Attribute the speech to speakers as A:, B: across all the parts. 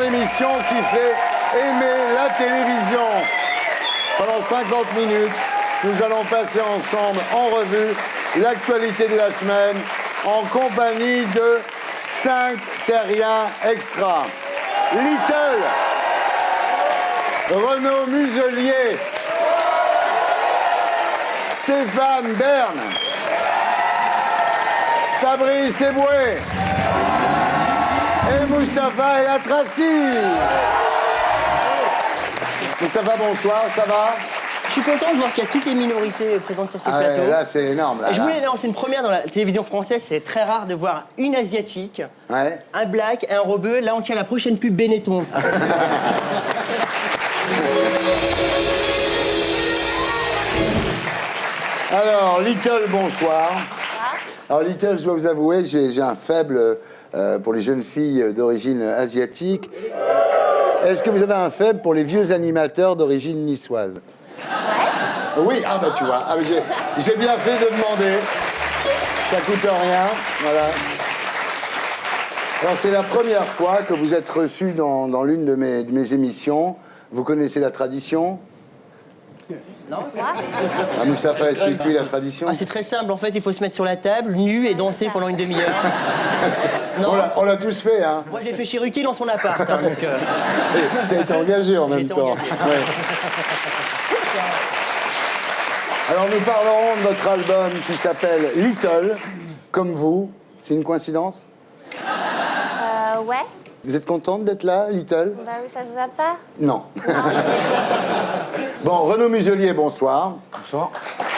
A: l'émission qui fait aimer la télévision. Pendant 50 minutes, nous allons passer ensemble en revue l'actualité de la semaine en compagnie de 5 terriens extra. Little, Renaud Muselier, Stéphane Bern, Fabrice Eboué et Mustapha El Atrassi. Mustapha, bonsoir, ça va?
B: Je suis content de voir qu'il y a toutes les minorités présentes sur ce plateau.
A: Là, c'est énorme. Là,
B: je voulais lancer une première dans la télévision française. C'est très rare de voir une asiatique, un black, un rebeu. Là, on tient la prochaine pub Benetton.
A: Alors, Little, bonsoir. Alors, Little, je dois vous avouer, j'ai un faible pour les jeunes filles d'origine asiatique. Est-ce que vous avez un faible pour les vieux animateurs d'origine niçoise? Oui, ah bah tu vois, j'ai bien fait de demander. Ça coûte rien, voilà. Alors c'est la première fois que vous êtes reçu dans l'une de mes émissions. Vous connaissez la tradition?
B: Non.
A: Ah, Mustapha, explique-lui la tradition.
B: C'est très simple, en fait, il faut se mettre sur la table, nu, et danser pendant une demi-heure.
A: On l'a tous fait, hein.
B: Moi, je l'ai fait chez Ruki dans son appart. Hein, donc,
A: T'as été engagé en même temps. Ouais. Alors nous parlerons de votre album qui s'appelle Little, comme vous. C'est une coïncidence?
C: Ouais.
A: Vous êtes contente d'être là, Little?
C: Bah oui, ça se voit pas.
A: Non. Bon, Renaud Muselier, bonsoir.
D: Bonsoir.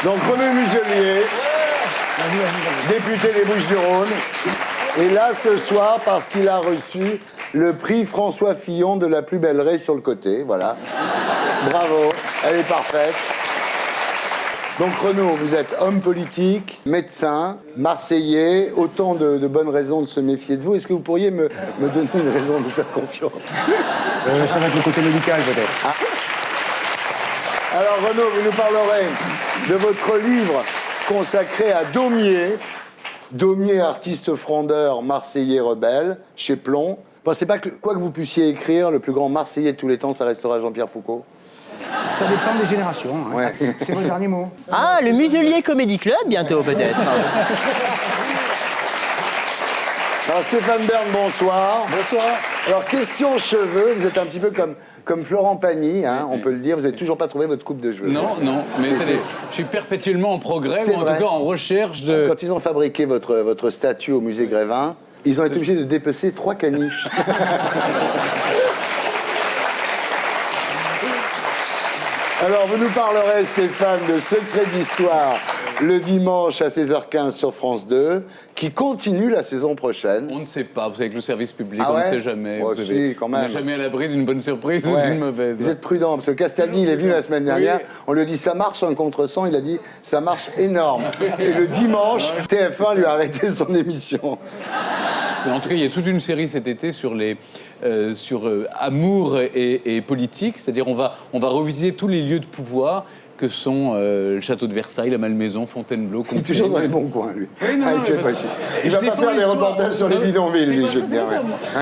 A: Donc Renaud Muselier, député des Bouches-du-Rhône, est là ce soir parce qu'il a reçu le prix François Fillon de la plus belle raie sur le côté, voilà. Bravo, elle est parfaite. Donc Renaud, vous êtes homme politique, médecin, marseillais, autant de bonnes raisons de se méfier de vous. Est-ce que vous pourriez me donner une raison de vous faire confiance?
D: Ça va être le côté médical peut-être.
A: Alors Renaud, vous nous parlerez de votre livre consacré à Daumier. Daumier, artiste frondeur, marseillais rebelle, chez Plomb. Pensez pas que quoi que vous puissiez écrire, le plus grand marseillais de tous les temps, ça restera Jean-Pierre Foucault?
D: Ça dépend des générations. Hein.
A: Ouais.
D: C'est votre dernier mot.
B: Ah, le Muselier Comedy Club, bientôt, peut-être.
A: Alors Stéphane Bern, bonsoir.
E: Bonsoir.
A: Alors question cheveux, vous êtes un petit peu comme Florent Pagny, hein, on peut le dire, vous n'avez toujours pas trouvé votre coupe de cheveux.
E: Non, mais je suis perpétuellement en progrès, ou en tout cas en recherche de...
A: Quand ils ont fabriqué votre statue au musée Grévin, ils ont été obligés de dépecer 3 caniches. Alors, vous nous parlerez, Stéphane, de Secret d'Histoire, le dimanche à 16h15 sur France 2, qui continue la saison prochaine.
E: On ne sait pas, vous savez que le service public, on ne sait jamais.
A: Oh,
E: vous savez,
A: si, quand même.
E: On n'est jamais à l'abri d'une bonne surprise ou d'une mauvaise.
A: Vous êtes prudent, parce que Castaldi, il est venu la semaine dernière, on lui a dit ça marche un contre-sang, il a dit ça marche énorme. Et le dimanche, TF1 lui a arrêté son émission.
E: Mais en tout cas, il y a toute une série cet été sur amour et politique, c'est-à-dire on va revisiter tous les lieux de pouvoir que sont le château de Versailles, la Malmaison, Fontainebleau,
A: Il est toujours dans les bons coins, lui.
E: Oui, non,
A: il va pas faire des reportages sur les bidonvilles, lui, je veux dire.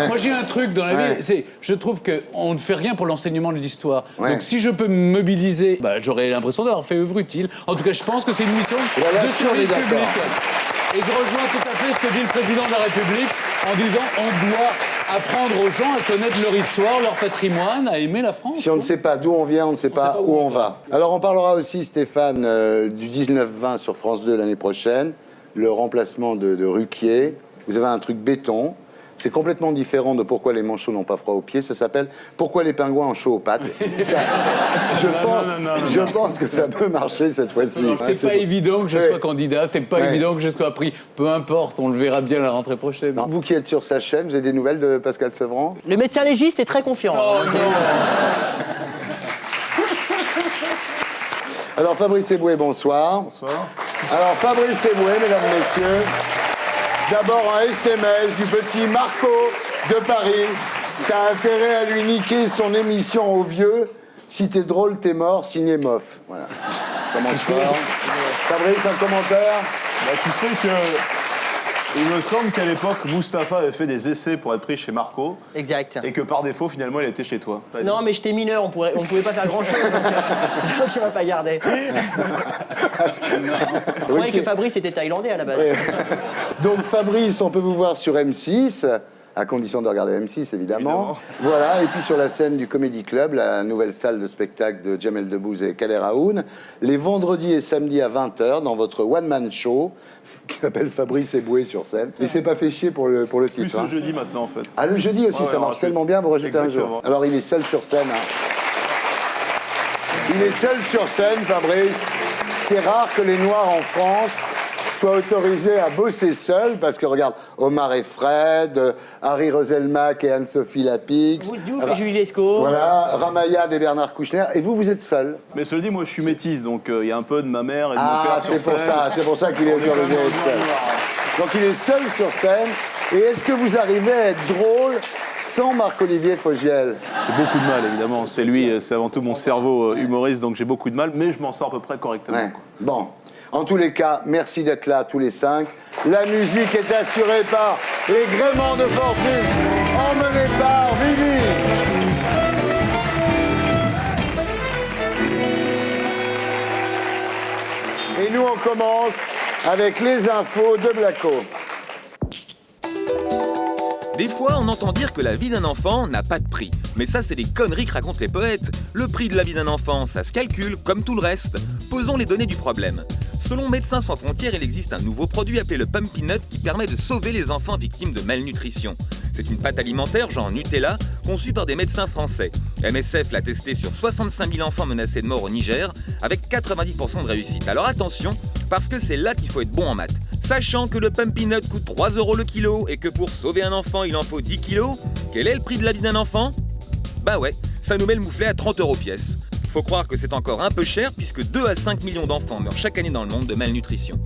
E: Moi, j'ai un truc dans la vie, je trouve qu'on ne fait rien pour l'enseignement de l'histoire. Donc, si je peux me mobiliser, j'aurais l'impression d'avoir fait œuvre utile. En tout cas, je pense que c'est une mission de service public. Et je rejoins tout à fait ce que dit le président de la République en disant on doit apprendre aux gens à connaître leur histoire, leur patrimoine, à aimer la France.
A: Si on ne sait pas d'où on vient, on ne sait pas où on va. Alors on parlera aussi, Stéphane, du 19-20 sur France 2 l'année prochaine, le remplacement de Ruquier. Vous avez un truc béton. C'est complètement différent de Pourquoi les manchots n'ont pas froid aux pieds. Ça s'appelle Pourquoi les pingouins ont chaud aux pattes. Je pense que ça peut marcher cette fois-ci.
E: C'est pas évident que je sois candidat, c'est pas évident que je sois pris. Peu importe, on le verra bien la rentrée prochaine.
A: Non. Vous qui êtes sur sa chaîne, vous avez des nouvelles de Pascal Sevran?
B: Le médecin légiste est très confiant.
E: Oh non.
A: Alors Fabrice Eboué, bonsoir.
D: Bonsoir.
A: Alors Fabrice Eboué, mesdames, messieurs. D'abord un SMS du petit Marco de Paris. T'as intérêt à lui niquer son émission au vieux. Si t'es drôle, t'es mort, signé Moff. Voilà. Commence fort. Fabrice, un commentaire?
D: Tu sais que
F: Il me semble qu'à l'époque, Mustapha avait fait des essais pour être pris chez Marco.
B: Exact.
F: Et que par défaut, finalement, il était chez toi.
B: Non, mais j'étais mineur, on pouvait pas faire grand-chose, donc il m'a pas gardé. Je croyais que Fabrice était thaïlandais à la base.
A: Donc Fabrice, on peut vous voir sur M6, à condition de regarder M6, évidemment. Voilà, et puis sur la scène du Comedy Club, la nouvelle salle de spectacle de Jamel Debbouze et Kader Aoun, les vendredis et samedis à 20h, dans votre one-man show, qui s'appelle Fabrice Eboué sur scène. Il s'est pas fait chier pour le titre.
F: Plus le jeudi maintenant, en fait.
A: Ah, le jeudi aussi, ça marche tellement bien, vous rajoutez un jour. Alors, il est seul sur scène. Il est seul sur scène, Fabrice. C'est rare que les Noirs en France soient autorisés à bosser seuls, parce que regarde, Omar et Fred, Harry Roselmack et Anne-Sophie Lapix.
B: Mousse Diouf et Julie Lescaut.
A: Voilà, Ramayad et Bernard Kouchner. Et vous êtes seul.
F: Mais cela dit, moi, je suis métisse, donc il y a un peu de ma mère et de mon
A: Ah,
F: père sur scène.
A: c'est pour ça qu'il est autorisé à être seul. Donc, il est seul sur scène. Et est-ce que vous arrivez à être drôle sans Marc-Olivier Fogiel?
F: J'ai beaucoup de mal, évidemment. C'est lui, c'est avant tout mon cerveau humoriste, donc j'ai beaucoup de mal, mais je m'en sors à peu près correctement.
A: Ouais. Bon. En tous les cas, merci d'être là, tous les 5. La musique est assurée par les Gréments de Fortune, emmenés par Vivi. Et nous, on commence avec les infos de Blacko.
G: Des fois, on entend dire que la vie d'un enfant n'a pas de prix. Mais ça, c'est des conneries que racontent les poètes. Le prix de la vie d'un enfant, ça se calcule, comme tout le reste. Posons les données du problème. Selon Médecins sans frontières, il existe un nouveau produit appelé le Pumpy Nut qui permet de sauver les enfants victimes de malnutrition. C'est une pâte alimentaire, genre Nutella, conçue par des médecins français. MSF l'a testé sur 65 000 enfants menacés de mort au Niger, avec 90% de réussite. Alors attention, parce que c'est là qu'il faut être bon en maths. Sachant que le Pumpy Nut coûte 3 € le kilo et que pour sauver un enfant, il en faut 10 kilos, quel est le prix de la vie d'un enfant? Bah ouais, ça nous met le mouflet à 30 € pièce. Faut croire que c'est encore un peu cher puisque 2 à 5 millions d'enfants meurent chaque année dans le monde de malnutrition.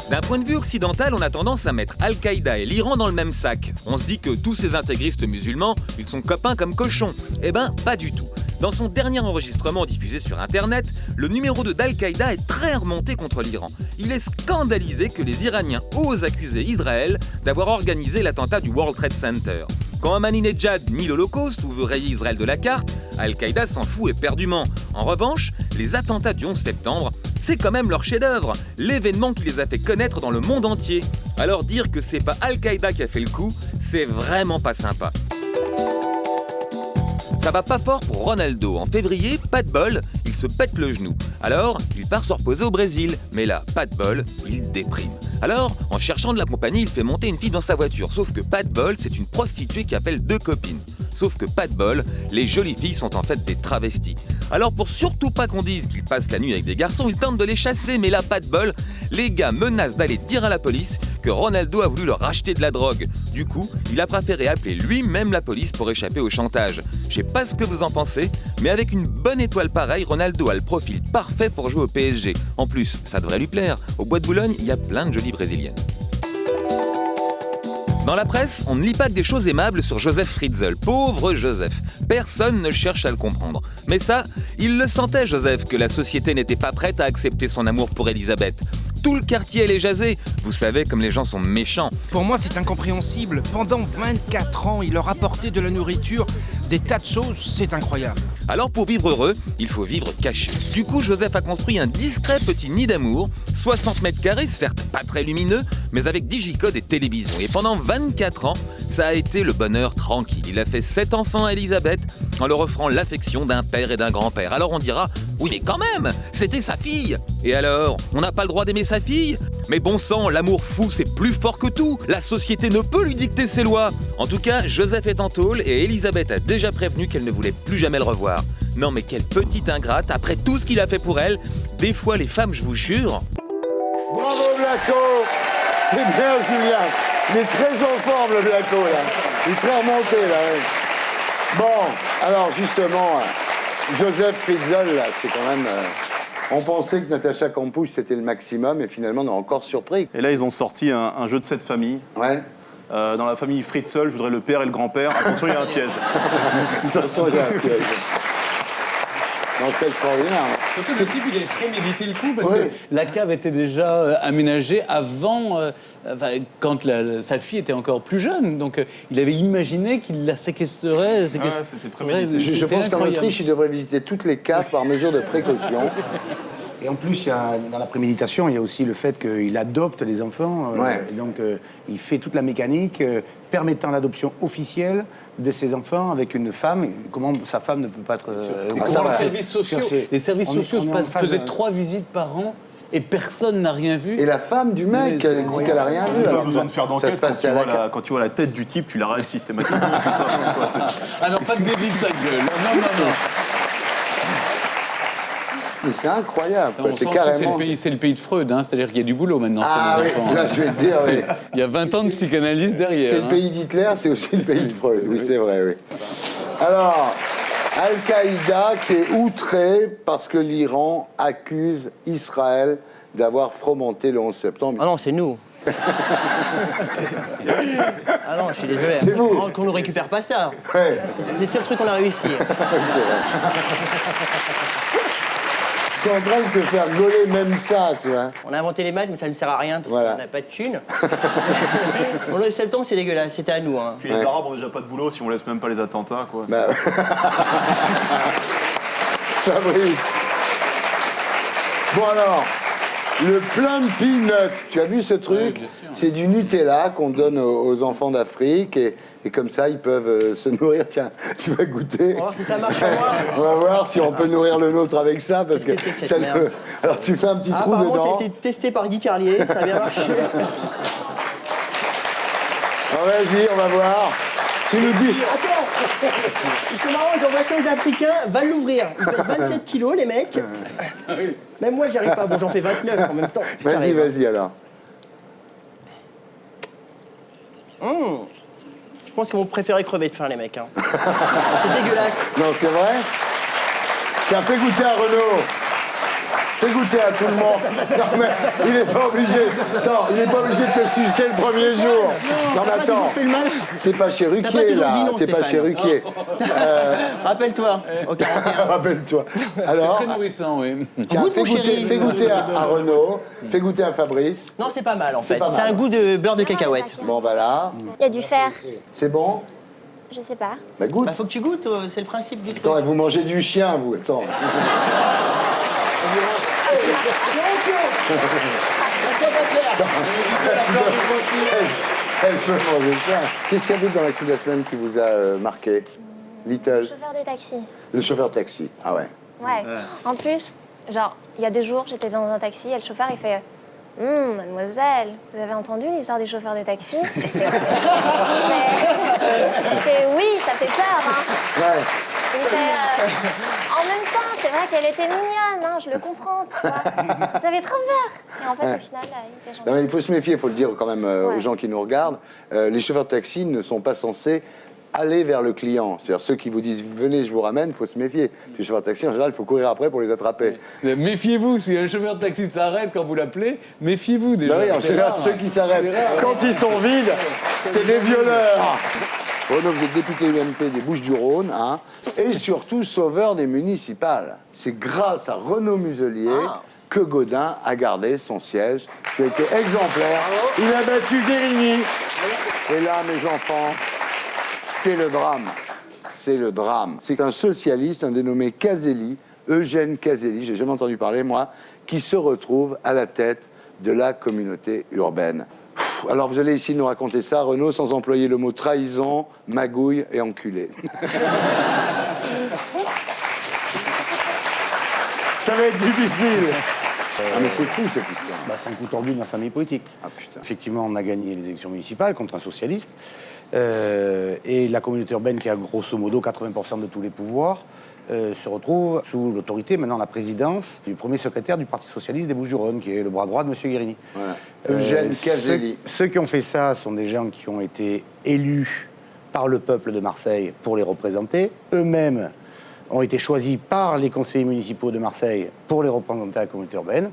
G: D'un point de vue occidental, on a tendance à mettre Al-Qaïda et l'Iran dans le même sac. On se dit que tous ces intégristes musulmans, ils sont copains comme cochons. Eh ben, pas du tout. Dans son dernier enregistrement diffusé sur Internet, le numéro 2 d'Al-Qaïda est très remonté contre l'Iran. Il est scandalisé que les Iraniens osent accuser Israël d'avoir organisé l'attentat du World Trade Center. Quand Ahmadinejad nie l'Holocauste ou veut rayer Israël de la carte, Al-Qaïda s'en fout éperdument. En revanche, les attentats du 11 septembre, c'est quand même leur chef-d'œuvre, l'événement qui les a fait connaître dans le monde entier. Alors dire que c'est pas Al-Qaïda qui a fait le coup, c'est vraiment pas sympa. Ça va pas fort pour Ronaldo. En février, pas de bol, il se pète le genou. Alors, il part se reposer au Brésil. Mais là, pas de bol, il déprime. Alors, en cherchant de la compagnie, il fait monter une fille dans sa voiture. Sauf que pas de bol, c'est une prostituée qui appelle 2 copines. Sauf que pas de bol, les jolies filles sont en fait des travestis. Alors pour surtout pas qu'on dise qu'il passe la nuit avec des garçons, il tente de les chasser, mais là pas de bol, les gars menacent d'aller dire à la police que Ronaldo a voulu leur acheter de la drogue. Du coup, il a préféré appeler lui-même la police pour échapper au chantage. Je sais pas ce que vous en pensez, mais avec une bonne étoile pareille, Ronaldo a le profil parfait pour jouer au PSG. En plus, ça devrait lui plaire. Au Bois de Boulogne, il y a plein de jolies brésiliennes. Dans la presse, on ne lit pas que des choses aimables sur Joseph Fritzl. Pauvre Joseph. Personne ne cherche à le comprendre. Mais ça, il le sentait, Joseph, que la société n'était pas prête à accepter son amour pour Elisabeth. Tout le quartier allait jaser. Vous savez comme les gens sont méchants.
H: Pour moi, c'est incompréhensible. Pendant 24 ans, il leur apportait de la nourriture, des tas de choses, c'est incroyable.
G: Alors pour vivre heureux, il faut vivre caché. Du coup, Joseph a construit un discret petit nid d'amour, 60 mètres carrés, certes pas très lumineux, mais avec digicodes et télévision. Et pendant 24 ans, ça a été le bonheur tranquille. Il a fait 7 enfants à Elisabeth en leur offrant l'affection d'un père et d'un grand-père. Alors on dira, oui mais quand même, c'était sa fille. Et alors, on n'a pas le droit d'aimer sa fille? Mais bon sang, l'amour fou c'est plus fort que tout. La société ne peut lui dicter ses lois. En tout cas, Joseph est en tôle et Elisabeth a déjà prévenu qu'elle ne voulait plus jamais le revoir. Non mais quelle petite ingrate, après tout ce qu'il a fait pour elle. Des fois les femmes, je vous jure...
A: Bravo Blacko. C'est bien Julien. Il est très en forme le Blacko là. Il est très remonté là. Ouais. Bon, alors justement, Joseph Fritzl là, c'est quand même... On pensait que Natacha Campouche c'était le maximum et finalement on est encore surpris.
F: Et là ils ont sorti un jeu de 7 familles.
A: Ouais.
F: Dans la famille Fritzl, je voudrais le père et le grand-père. Attention, il y a un piège.
A: Attention, il y a un piège. Non, c'est extraordinaire.
E: Surtout ce type, il avait prémédité le coup parce
A: Oui.
E: que la cave était déjà aménagée avant, quand sa fille était encore plus jeune. Donc il avait imaginé qu'il la séquestrerait.
F: c'était prémédité.
A: Je pense qu'en Autriche, il devrait visiter toutes les caves par mesure de précaution.
D: Et en plus, dans la préméditation, il y a aussi le fait qu'il adopte les enfants. Et donc, il fait toute la mécanique permettant l'adoption officielle de ses enfants avec une femme. Comment sa femme ne peut pas être...
E: les services sociaux faisaient 3 visites par an et personne n'a rien vu.
A: Et la femme du mec, elle dit qu'elle a rien vu.
F: Pas
A: alors
F: besoin de faire
A: ça
F: d'enquête.
A: se passe à la
F: Quand tu vois la tête du type, tu l'arrêtes systématiquement.
E: Ah non, pas de débit de sa gueule. Non.
A: Mais c'est incroyable.
E: On
A: C'est
E: sent
A: carrément.
E: que c'est le pays de Freud, hein, c'est-à-dire qu'il y a du boulot maintenant
A: Ah
E: sur
A: oui,
E: les enfants.
A: là je vais te dire, oui.
E: Il y a 20 ans de psychanalyse derrière.
A: C'est le pays d'Hitler, c'est aussi le pays de Freud. Oui, c'est vrai, oui. Alors, Al-Qaïda qui est outré parce que l'Iran accuse Israël d'avoir fomenté le 11 septembre.
B: Ah non, c'est nous. Ah non, je suis désolé.
A: C'est vous.
B: Qu'on ne récupère pas ça.
A: Ouais.
B: C'est le seul truc qu'on a réussi.
A: Oui, c'est vrai. Ils sont en train de se faire gauler même ça, tu vois.
B: On a inventé les maths, mais ça ne sert à rien parce
A: Voilà.
B: qu'on n'a pas de thunes. Le 11 septembre, c'est dégueulasse, c'était à nous. Hein.
F: Puis les Arabes ont déjà pas de boulot si on laisse même pas les attentats, quoi.
A: Bah, Fabrice. Bon alors, le plein de peanuts, tu as vu ce truc?
E: bien sûr.
A: C'est du Nutella qu'on donne aux enfants d'Afrique et comme ça ils peuvent se nourrir. Tiens, tu vas goûter.
B: On va voir si ça marche pour moi.
A: On va voir si on peut nourrir le nôtre avec ça parce
B: Qu'est-ce que c'est que cette
A: ça
B: merde
A: Alors tu fais un petit trou
B: Apparemment, ça
A: dedans.
B: a été testé par Guy Carlier, ça a bien marché.
A: Alors, vas-y, on va voir. Tu nous dis.
B: Attends, c'est marrant, quand on va aux Africains, va l'ouvrir. Ils pèsent 27 kilos, les mecs. Même moi, j'y arrive pas. Bon, j'en fais 29 en même temps.
A: Vas-y,
B: J'arrive.
A: vas-y alors.
B: Je pense qu'ils vont préférer crever de faim, les mecs. Hein. C'est dégueulasse.
A: Non, c'est vrai? Tiens, fais goûter à Renaud. Fais goûter à tout le monde. Non, mais il n'est pas obligé. Attends, il n'est pas obligé de te sucer le premier jour. Non, mais
B: T'as pas toujours
A: attends.
B: fait le mal.
A: T'es pas chez
B: T'as pas
A: Ruquier,
B: toujours
A: là.
B: dit non,
A: T'es pas
B: Stéphane.
A: chez Ruquier.
B: Rappelle-toi, au 41.
A: Rappelle-toi.
E: C'est
A: Alors,
E: très nourrissant, oui.
A: tiens,
B: Goûte,
A: fais
B: mon chéri.
A: goûter à Renaud. Fais goûter à Fabrice.
B: Non, c'est pas mal en fait.
A: pas
B: C'est
A: mal.
B: un goût de beurre de cacahuète.
A: Bon, voilà.
C: Il y a du fer.
A: C'est bon?
C: Je sais pas.
A: Bah, goûte.
B: Bah, faut que tu goûtes, c'est le principe du truc.
A: Attends, vous mangez du chien, vous. Attends. Elle peut manger ça. Qu'est-ce qu'il y a d'autre dans l'actu de la semaine qui vous a marqué? Little.
C: Chauffeur de taxi.
A: Le chauffeur taxi. Ah ouais.
C: Ouais. En plus, genre, il y a 2 jours, j'étais dans un taxi et le chauffeur, il fait mademoiselle, vous avez entendu l'histoire du chauffeur de taxi? Je fais oui, ça fait peur, hein.
A: Ouais.
C: Il fait, en même temps, c'est vrai qu'elle était mignonne, hein, je le comprends, tu vois. J'avais trop peur. Et en fait, au final, il était gentil.
A: Non, mais il faut se méfier, il faut le dire quand même aux
C: Ouais.
A: gens qui nous regardent. Les chauffeurs de taxi ne sont pas censés aller vers le client. C'est-à-dire ceux qui vous disent venez, je vous ramène, il faut se méfier. Puis les chauffeurs de taxi, en général, il faut courir après pour les attraper.
E: Méfiez-vous, si un chauffeur de taxi s'arrête quand vous l'appelez, méfiez-vous déjà.
A: Bah oui, en
E: C'est
A: général,
E: rare.
A: ceux qui s'arrêtent
E: C'est rare.
A: quand ils sont vides, c'est des violeurs. Renaud, vous êtes député UMP des Bouches-du-Rhône, hein, et surtout sauveur des municipales. C'est grâce à Renaud Muselier que Gaudin a gardé son siège. Tu as été exemplaire. Il a battu Guérini. Et là, mes enfants, c'est le drame. C'est le drame. C'est un socialiste, un dénommé Caselli, Eugène Caselli, j'ai jamais entendu parler, moi, qui se retrouve à la tête de la communauté urbaine. Alors, vous allez ici nous raconter ça, Renaud, sans employer le mot trahison, magouille et enculé. Ça va être difficile. Ah, mais c'est fou, cette histoire.
D: Bah, c'est un coup tordu de la famille politique.
A: Ah, putain.
D: Effectivement, on a gagné les élections municipales contre un socialiste. Et la communauté urbaine, qui a grosso modo 80% de tous les pouvoirs, se retrouve sous l'autorité, maintenant la présidence, du premier secrétaire du Parti socialiste des Bouches-du-Rhône, qui est le bras droit de M. Guérini.
A: Voilà. Eugène Caselli.
D: Ceux qui ont fait ça sont des gens qui ont été élus par le peuple de Marseille pour les représenter. Eux-mêmes ont été choisis par les conseillers municipaux de Marseille pour les représenter à la communauté urbaine.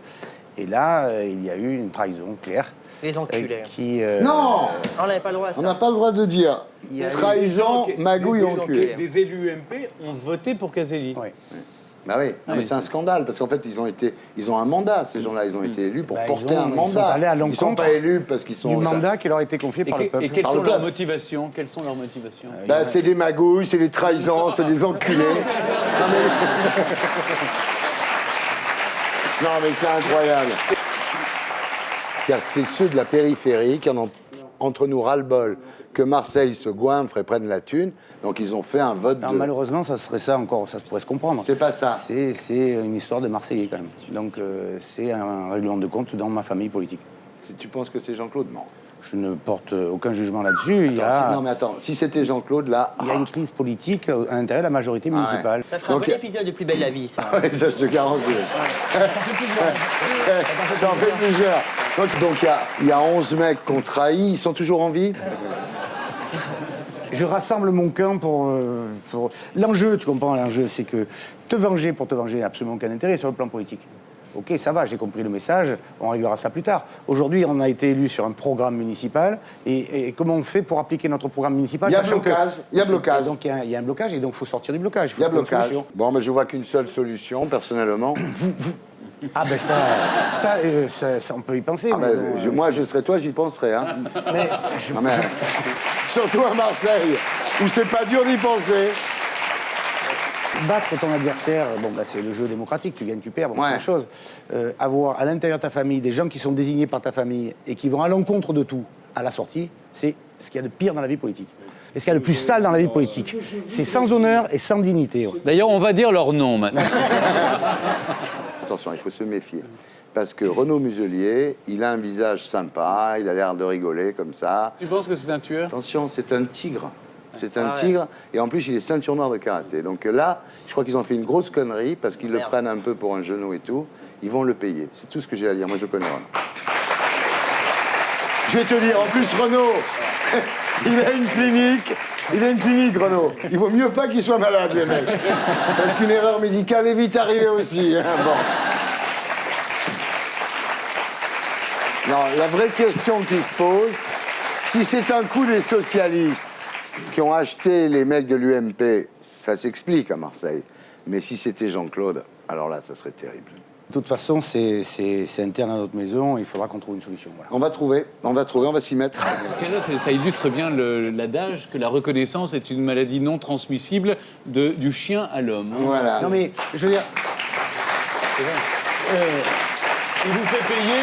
D: Et là, il y a eu une trahison claire.
B: Les enculés.
A: Non,
B: On n'avait pas le droit à ça.
A: on n'a pas le droit de dire trahison, magouille, enculé.
E: Des élus UMP ont voté pour Caselli.
D: Oui.
A: Bah oui, non, mais c'est un scandale, parce qu'en fait, ils ont un mandat, ces gens-là, ils ont été élus pour porter un mandat.
D: Ils sont allés à
A: Ils ne sont
D: l'encontre
A: pas élus parce qu'ils sont...
D: du mandat qui leur a été confié par le peuple.
E: Et quelles
A: Par
E: sont
A: le
E: leurs
A: peuple.
E: motivations? Quelles sont leurs motivations?
A: Bah, c'est des magouilles, c'est des trahisons, c'est des enculés. Non, mais c'est incroyable. C'est-à-dire que c'est ceux de la périphérie qui en ont entre nous ras-le-bol que Marseille se goinfre et prenne la thune. Donc ils ont fait un vote
D: Alors,
A: de...
D: malheureusement, ça serait ça encore, ça pourrait se comprendre.
A: C'est pas ça.
D: C'est une histoire de Marseillais quand même. Donc c'est un règlement de compte dans ma famille politique.
A: Si tu penses que c'est Jean-Claude, non.
D: Je ne porte aucun jugement là-dessus.
A: Non mais attends, si c'était Jean-Claude, là...
D: Il y a une crise politique à l'intérieur de la majorité municipale.
B: Ça ferait un bon épisode de Plus belle la vie, ça.
A: Oui, ça je te garantis. Ça en fait plusieurs. Donc il y a 11 mecs qu'on trahit, ils sont toujours en vie?
D: Je rassemble mon camp pour... L'enjeu, tu comprends, l'enjeu, c'est que te venger pour te venger n'a absolument aucun intérêt sur le plan politique. Ok, ça va, j'ai compris le message, on réglera ça plus tard. Aujourd'hui, on a été élu sur un programme municipal, et comment on fait pour appliquer notre programme municipal?
A: Il y a blocage, il y a blocage.
D: Donc il y a un blocage, et donc il faut sortir du blocage.
A: Il y a blocage. Bon, mais je vois qu'une seule solution, personnellement.
D: Ah ben ça, on peut y penser.
A: Ah
D: mais
A: ben,
D: bon,
A: moi, je serais toi, j'y penserais. Hein.
D: mais
A: Non, mais, surtout à Marseille, où c'est pas dur d'y penser.
D: battre ton adversaire, bon, bah, c'est le jeu démocratique, tu gagnes, tu perds, bon,
A: Ouais.
D: c'est une chose. Avoir à l'intérieur de ta famille des gens qui sont désignés par ta famille et qui vont à l'encontre de tout à la sortie, c'est ce qu'il y a de pire dans la vie politique. Et ce qu'il y a de plus sale dans la vie politique. C'est sans honneur et sans dignité. Ouais.
E: D'ailleurs, on va dire leur nom maintenant.
A: Attention, il faut se méfier. Parce que Renaud Muselier, il a un visage sympa, il a l'air de rigoler comme ça.
E: Tu penses que c'est un tueur?
A: Attention, c'est un tigre. C'est un tigre, et en plus, il est ceinture noire de karaté. Donc là, je crois qu'ils ont fait une grosse connerie, parce qu'ils le prennent un peu pour un genou et tout. Ils vont le payer. C'est tout ce que j'ai à dire. Moi, je connais Renaud. Je vais te dire, en plus, Renaud, il a une clinique. Il a une clinique, Renaud. Il vaut mieux pas qu'il soit malade, les mecs. Parce qu'une erreur médicale est vite arrivée aussi. Hein. Bon. Non, la vraie question qui se pose, si c'est un coup des socialistes qui ont acheté les mecs de l'UMP, ça s'explique à Marseille. Mais si c'était Jean-Claude, alors là, ça serait terrible.
D: De toute façon, c'est interne à notre maison, il faudra qu'on trouve une solution. Voilà.
A: On va trouver, on va s'y mettre.
E: Ce qu'elle a, ça illustre bien l'adage que la reconnaissance est une maladie non transmissible du chien à l'homme.
A: Voilà.
D: Non mais, je veux dire...
E: Il vous fait payer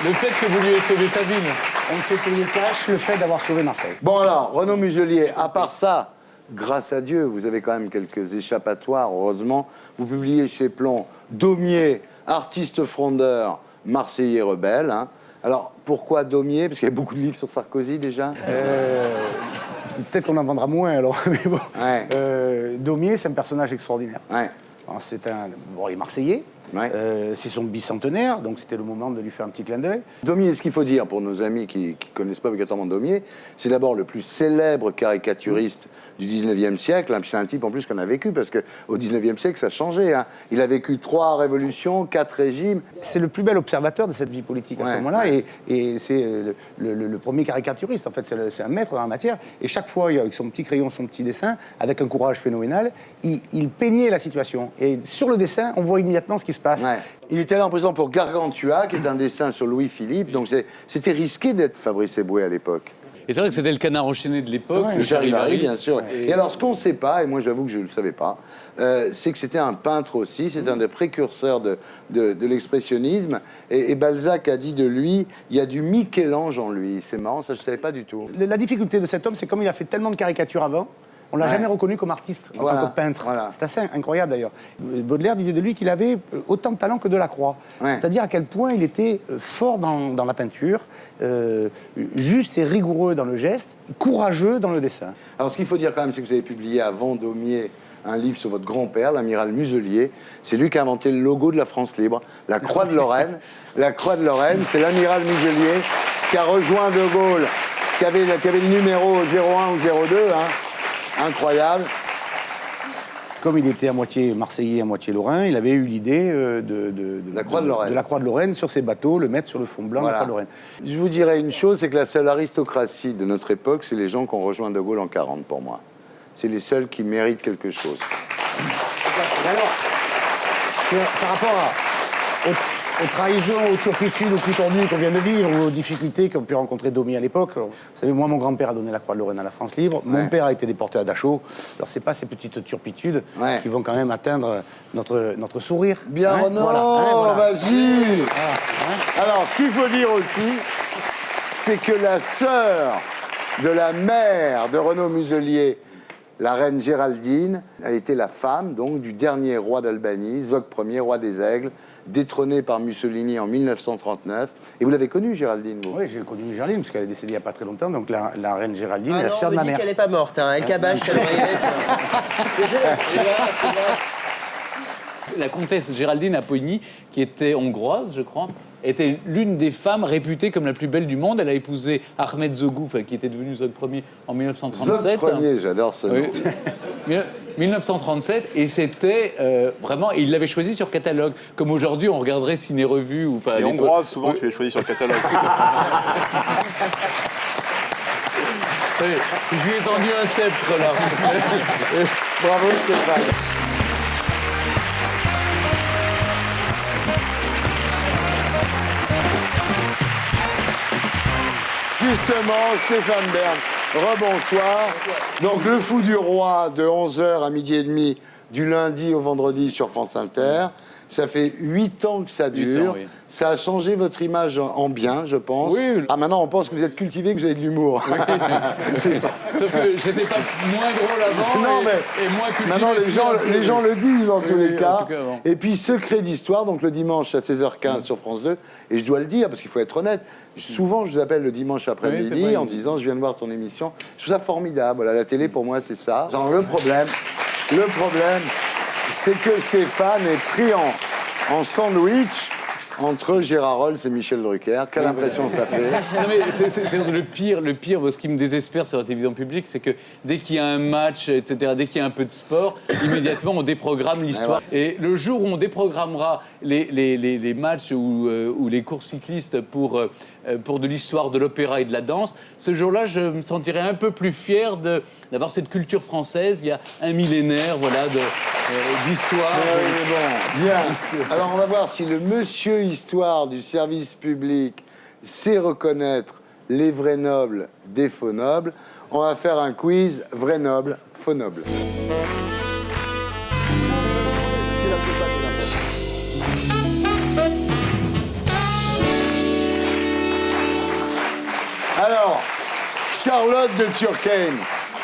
E: le fait que vous lui ayez sauvé sa ville.
D: On me fait payer cash le fait d'avoir sauvé Marseille.
A: Bon alors, Renaud Muselier, à part ça, grâce à Dieu, vous avez quand même quelques échappatoires, heureusement. Vous publiez chez Plomb Daumier, artiste frondeur, Marseillais rebelle. Hein. Alors, pourquoi Daumier? Parce qu'il y a beaucoup de livres sur Sarkozy déjà.
D: Peut-être qu'on en vendra moins alors, mais bon.
A: Ouais.
D: Daumier, c'est un personnage extraordinaire.
A: Ouais.
D: Alors, il est Marseillais,
A: Ouais.
D: c'est son bicentenaire, donc c'était le moment de lui faire un petit clin d'œil.
A: Daumier, ce qu'il faut dire pour nos amis qui ne connaissent pas obligatoirement Daumier, c'est d'abord le plus célèbre caricaturiste du 19e siècle. Hein, puis c'est un type en plus qu'on a vécu, parce qu'au 19e siècle, ça changeait. Hein. Il a vécu 3 révolutions, 4 régimes.
D: C'est le plus bel observateur de cette vie politique à ce
A: Ouais,
D: moment-là,
A: ouais.
D: et c'est le premier caricaturiste, en fait, c'est un maître dans la matière. Et chaque fois, avec son petit crayon, son petit dessin, avec un courage phénoménal, il peignait la situation. Et sur le dessin, on voit immédiatement ce qui se passe.
A: Ouais. Il était là en prison pour Gargantua, qui est un dessin sur Louis-Philippe. Donc c'était risqué d'être Fabrice Eboué à l'époque.
E: Et c'est vrai que c'était le canard enchaîné de l'époque,
A: Le Charivari, bien sûr. Et alors, ce qu'on ne sait pas, et moi j'avoue que je ne le savais pas, c'est que c'était un peintre aussi, c'est un des précurseurs de l'expressionnisme. Et Balzac a dit de lui, il y a du Michel-Ange en lui. C'est marrant, ça je ne savais pas du tout.
D: La difficulté de cet homme, c'est comme il a fait tellement de caricatures avant, on l'a
A: Ouais.
D: jamais reconnu comme artiste, en
A: Voilà,
D: tant que peintre.
A: voilà.
D: C'est assez incroyable d'ailleurs. Baudelaire disait de lui qu'il avait autant de talent que Delacroix.
A: Ouais.
D: C'est-à-dire à quel point il était fort dans la peinture, juste et rigoureux dans le geste, courageux dans le dessin.
A: Alors, ce qu'il faut dire quand même, c'est que vous avez publié avant Daumier un livre sur votre grand-père, l'amiral Muselier. C'est lui qui a inventé le logo de la France libre, la Croix de Lorraine. La Croix de Lorraine, c'est l'amiral Muselier qui a rejoint De Gaulle, qui avait le numéro 01 ou 02, hein. Incroyable.
D: Comme il était à moitié marseillais, à moitié lorrain, il avait eu l'idée de
A: La Croix de Lorraine.
D: la Croix de Lorraine sur ses bateaux, le mettre sur le fond blanc de la
A: Voilà.
D: Croix de Lorraine.
A: Je vous dirais une chose, c'est que la seule aristocratie de notre époque, c'est les gens qui ont rejoint De Gaulle en 40 pour moi. C'est les seuls qui méritent quelque chose.
D: Par rapport aux trahisons, aux turpitudes, aux coups tordus qu'on vient de vivre, ou aux difficultés qu'ont pu rencontrer Domi à l'époque. Vous savez, moi, mon grand-père a donné la Croix de Lorraine à la France libre. Mon père a été déporté à Dachau. Alors, c'est pas ces petites turpitudes qui vont quand même atteindre notre sourire.
A: Bien, Renaud, voilà. Vas-y. Alors, ce qu'il faut dire aussi, c'est que la sœur de la mère de Renaud Muselier, la reine Géraldine, a été la femme donc du dernier roi d'Albanie, Zog Ier, roi des Aigles, détrôné par Mussolini en 1939. Et vous l'avez connue, Géraldine, vous?
D: Oui, j'ai connu Géraldine, parce qu'elle est décédée il n'y a pas très longtemps. Donc la reine Géraldine est la
B: non,
D: sœur de ma
B: on me dit
D: mère.
B: qu'elle n'est pas morte, hein. Elle cabache sa l'oreillette.
E: La comtesse Géraldine Apponyi, qui était hongroise, je crois, était l'une des femmes réputées comme la plus belle du monde. Elle a épousé Ahmed Zogou, qui était devenu Zog Ier en 1937.
A: Zog Ier, j'adore ce nom.
E: Oui. 1937, et c'était vraiment... Il l'avait choisi sur catalogue. Comme aujourd'hui, on regarderait ciné-revue ou...
F: Et hongroise, souvent, tu les choisis sur le catalogue.
E: Oui, je lui ai tendu un sceptre, là.
A: Bravo, Stéphane. Justement, Stéphane Bern, rebonsoir. Donc, Le Fou du Roi, de 11h à 12h30, du lundi au vendredi sur France Inter. Ça fait 8 ans que ça dure.
E: 8 ans, oui.
A: Ça a changé votre image en bien, je pense.
E: Oui.
A: Ah, maintenant, on pense que vous êtes cultivé, que vous avez de l'humour.
E: Oui.
A: C'est ça.
E: Sauf que j'étais pas moins drôle avant
A: Non,
E: et moins cultivé.
A: maintenant, les gens le disent en tous les
E: en
A: cas.
E: tout cas, bon.
A: Et puis, Secret d'Histoire, donc le dimanche à 16h15 sur France 2. Et je dois le dire, parce qu'il faut être honnête, souvent, je vous appelle le dimanche après-midi
E: Oui, c'est vrai.
A: en disant, je viens de voir ton émission. Je trouve ça formidable. Voilà, la télé, pour moi, c'est ça. Alors, le problème, c'est que Stéphane est pris en sandwich entre Gérard Rolls et Michel Drucker. Quelle impression ça fait?
E: Non, mais c'est le pire, ce qui me désespère sur la télévision publique, c'est que dès qu'il y a un match, etc., dès qu'il y a un peu de sport, immédiatement on déprogramme l'histoire. Et le jour où on déprogrammera les matchs ou les courses cyclistes pour de l'histoire de l'opéra et de la danse, ce jour-là, je me sentirais un peu plus fier d'avoir cette culture française. Il y a un millénaire, voilà, d'histoire.
A: Bon, bien. Alors, on va voir si le monsieur Histoire du service public sait reconnaître les vrais nobles des faux nobles. On va faire un quiz vrai noble, faux noble. Alors, Charlotte de Turckheim.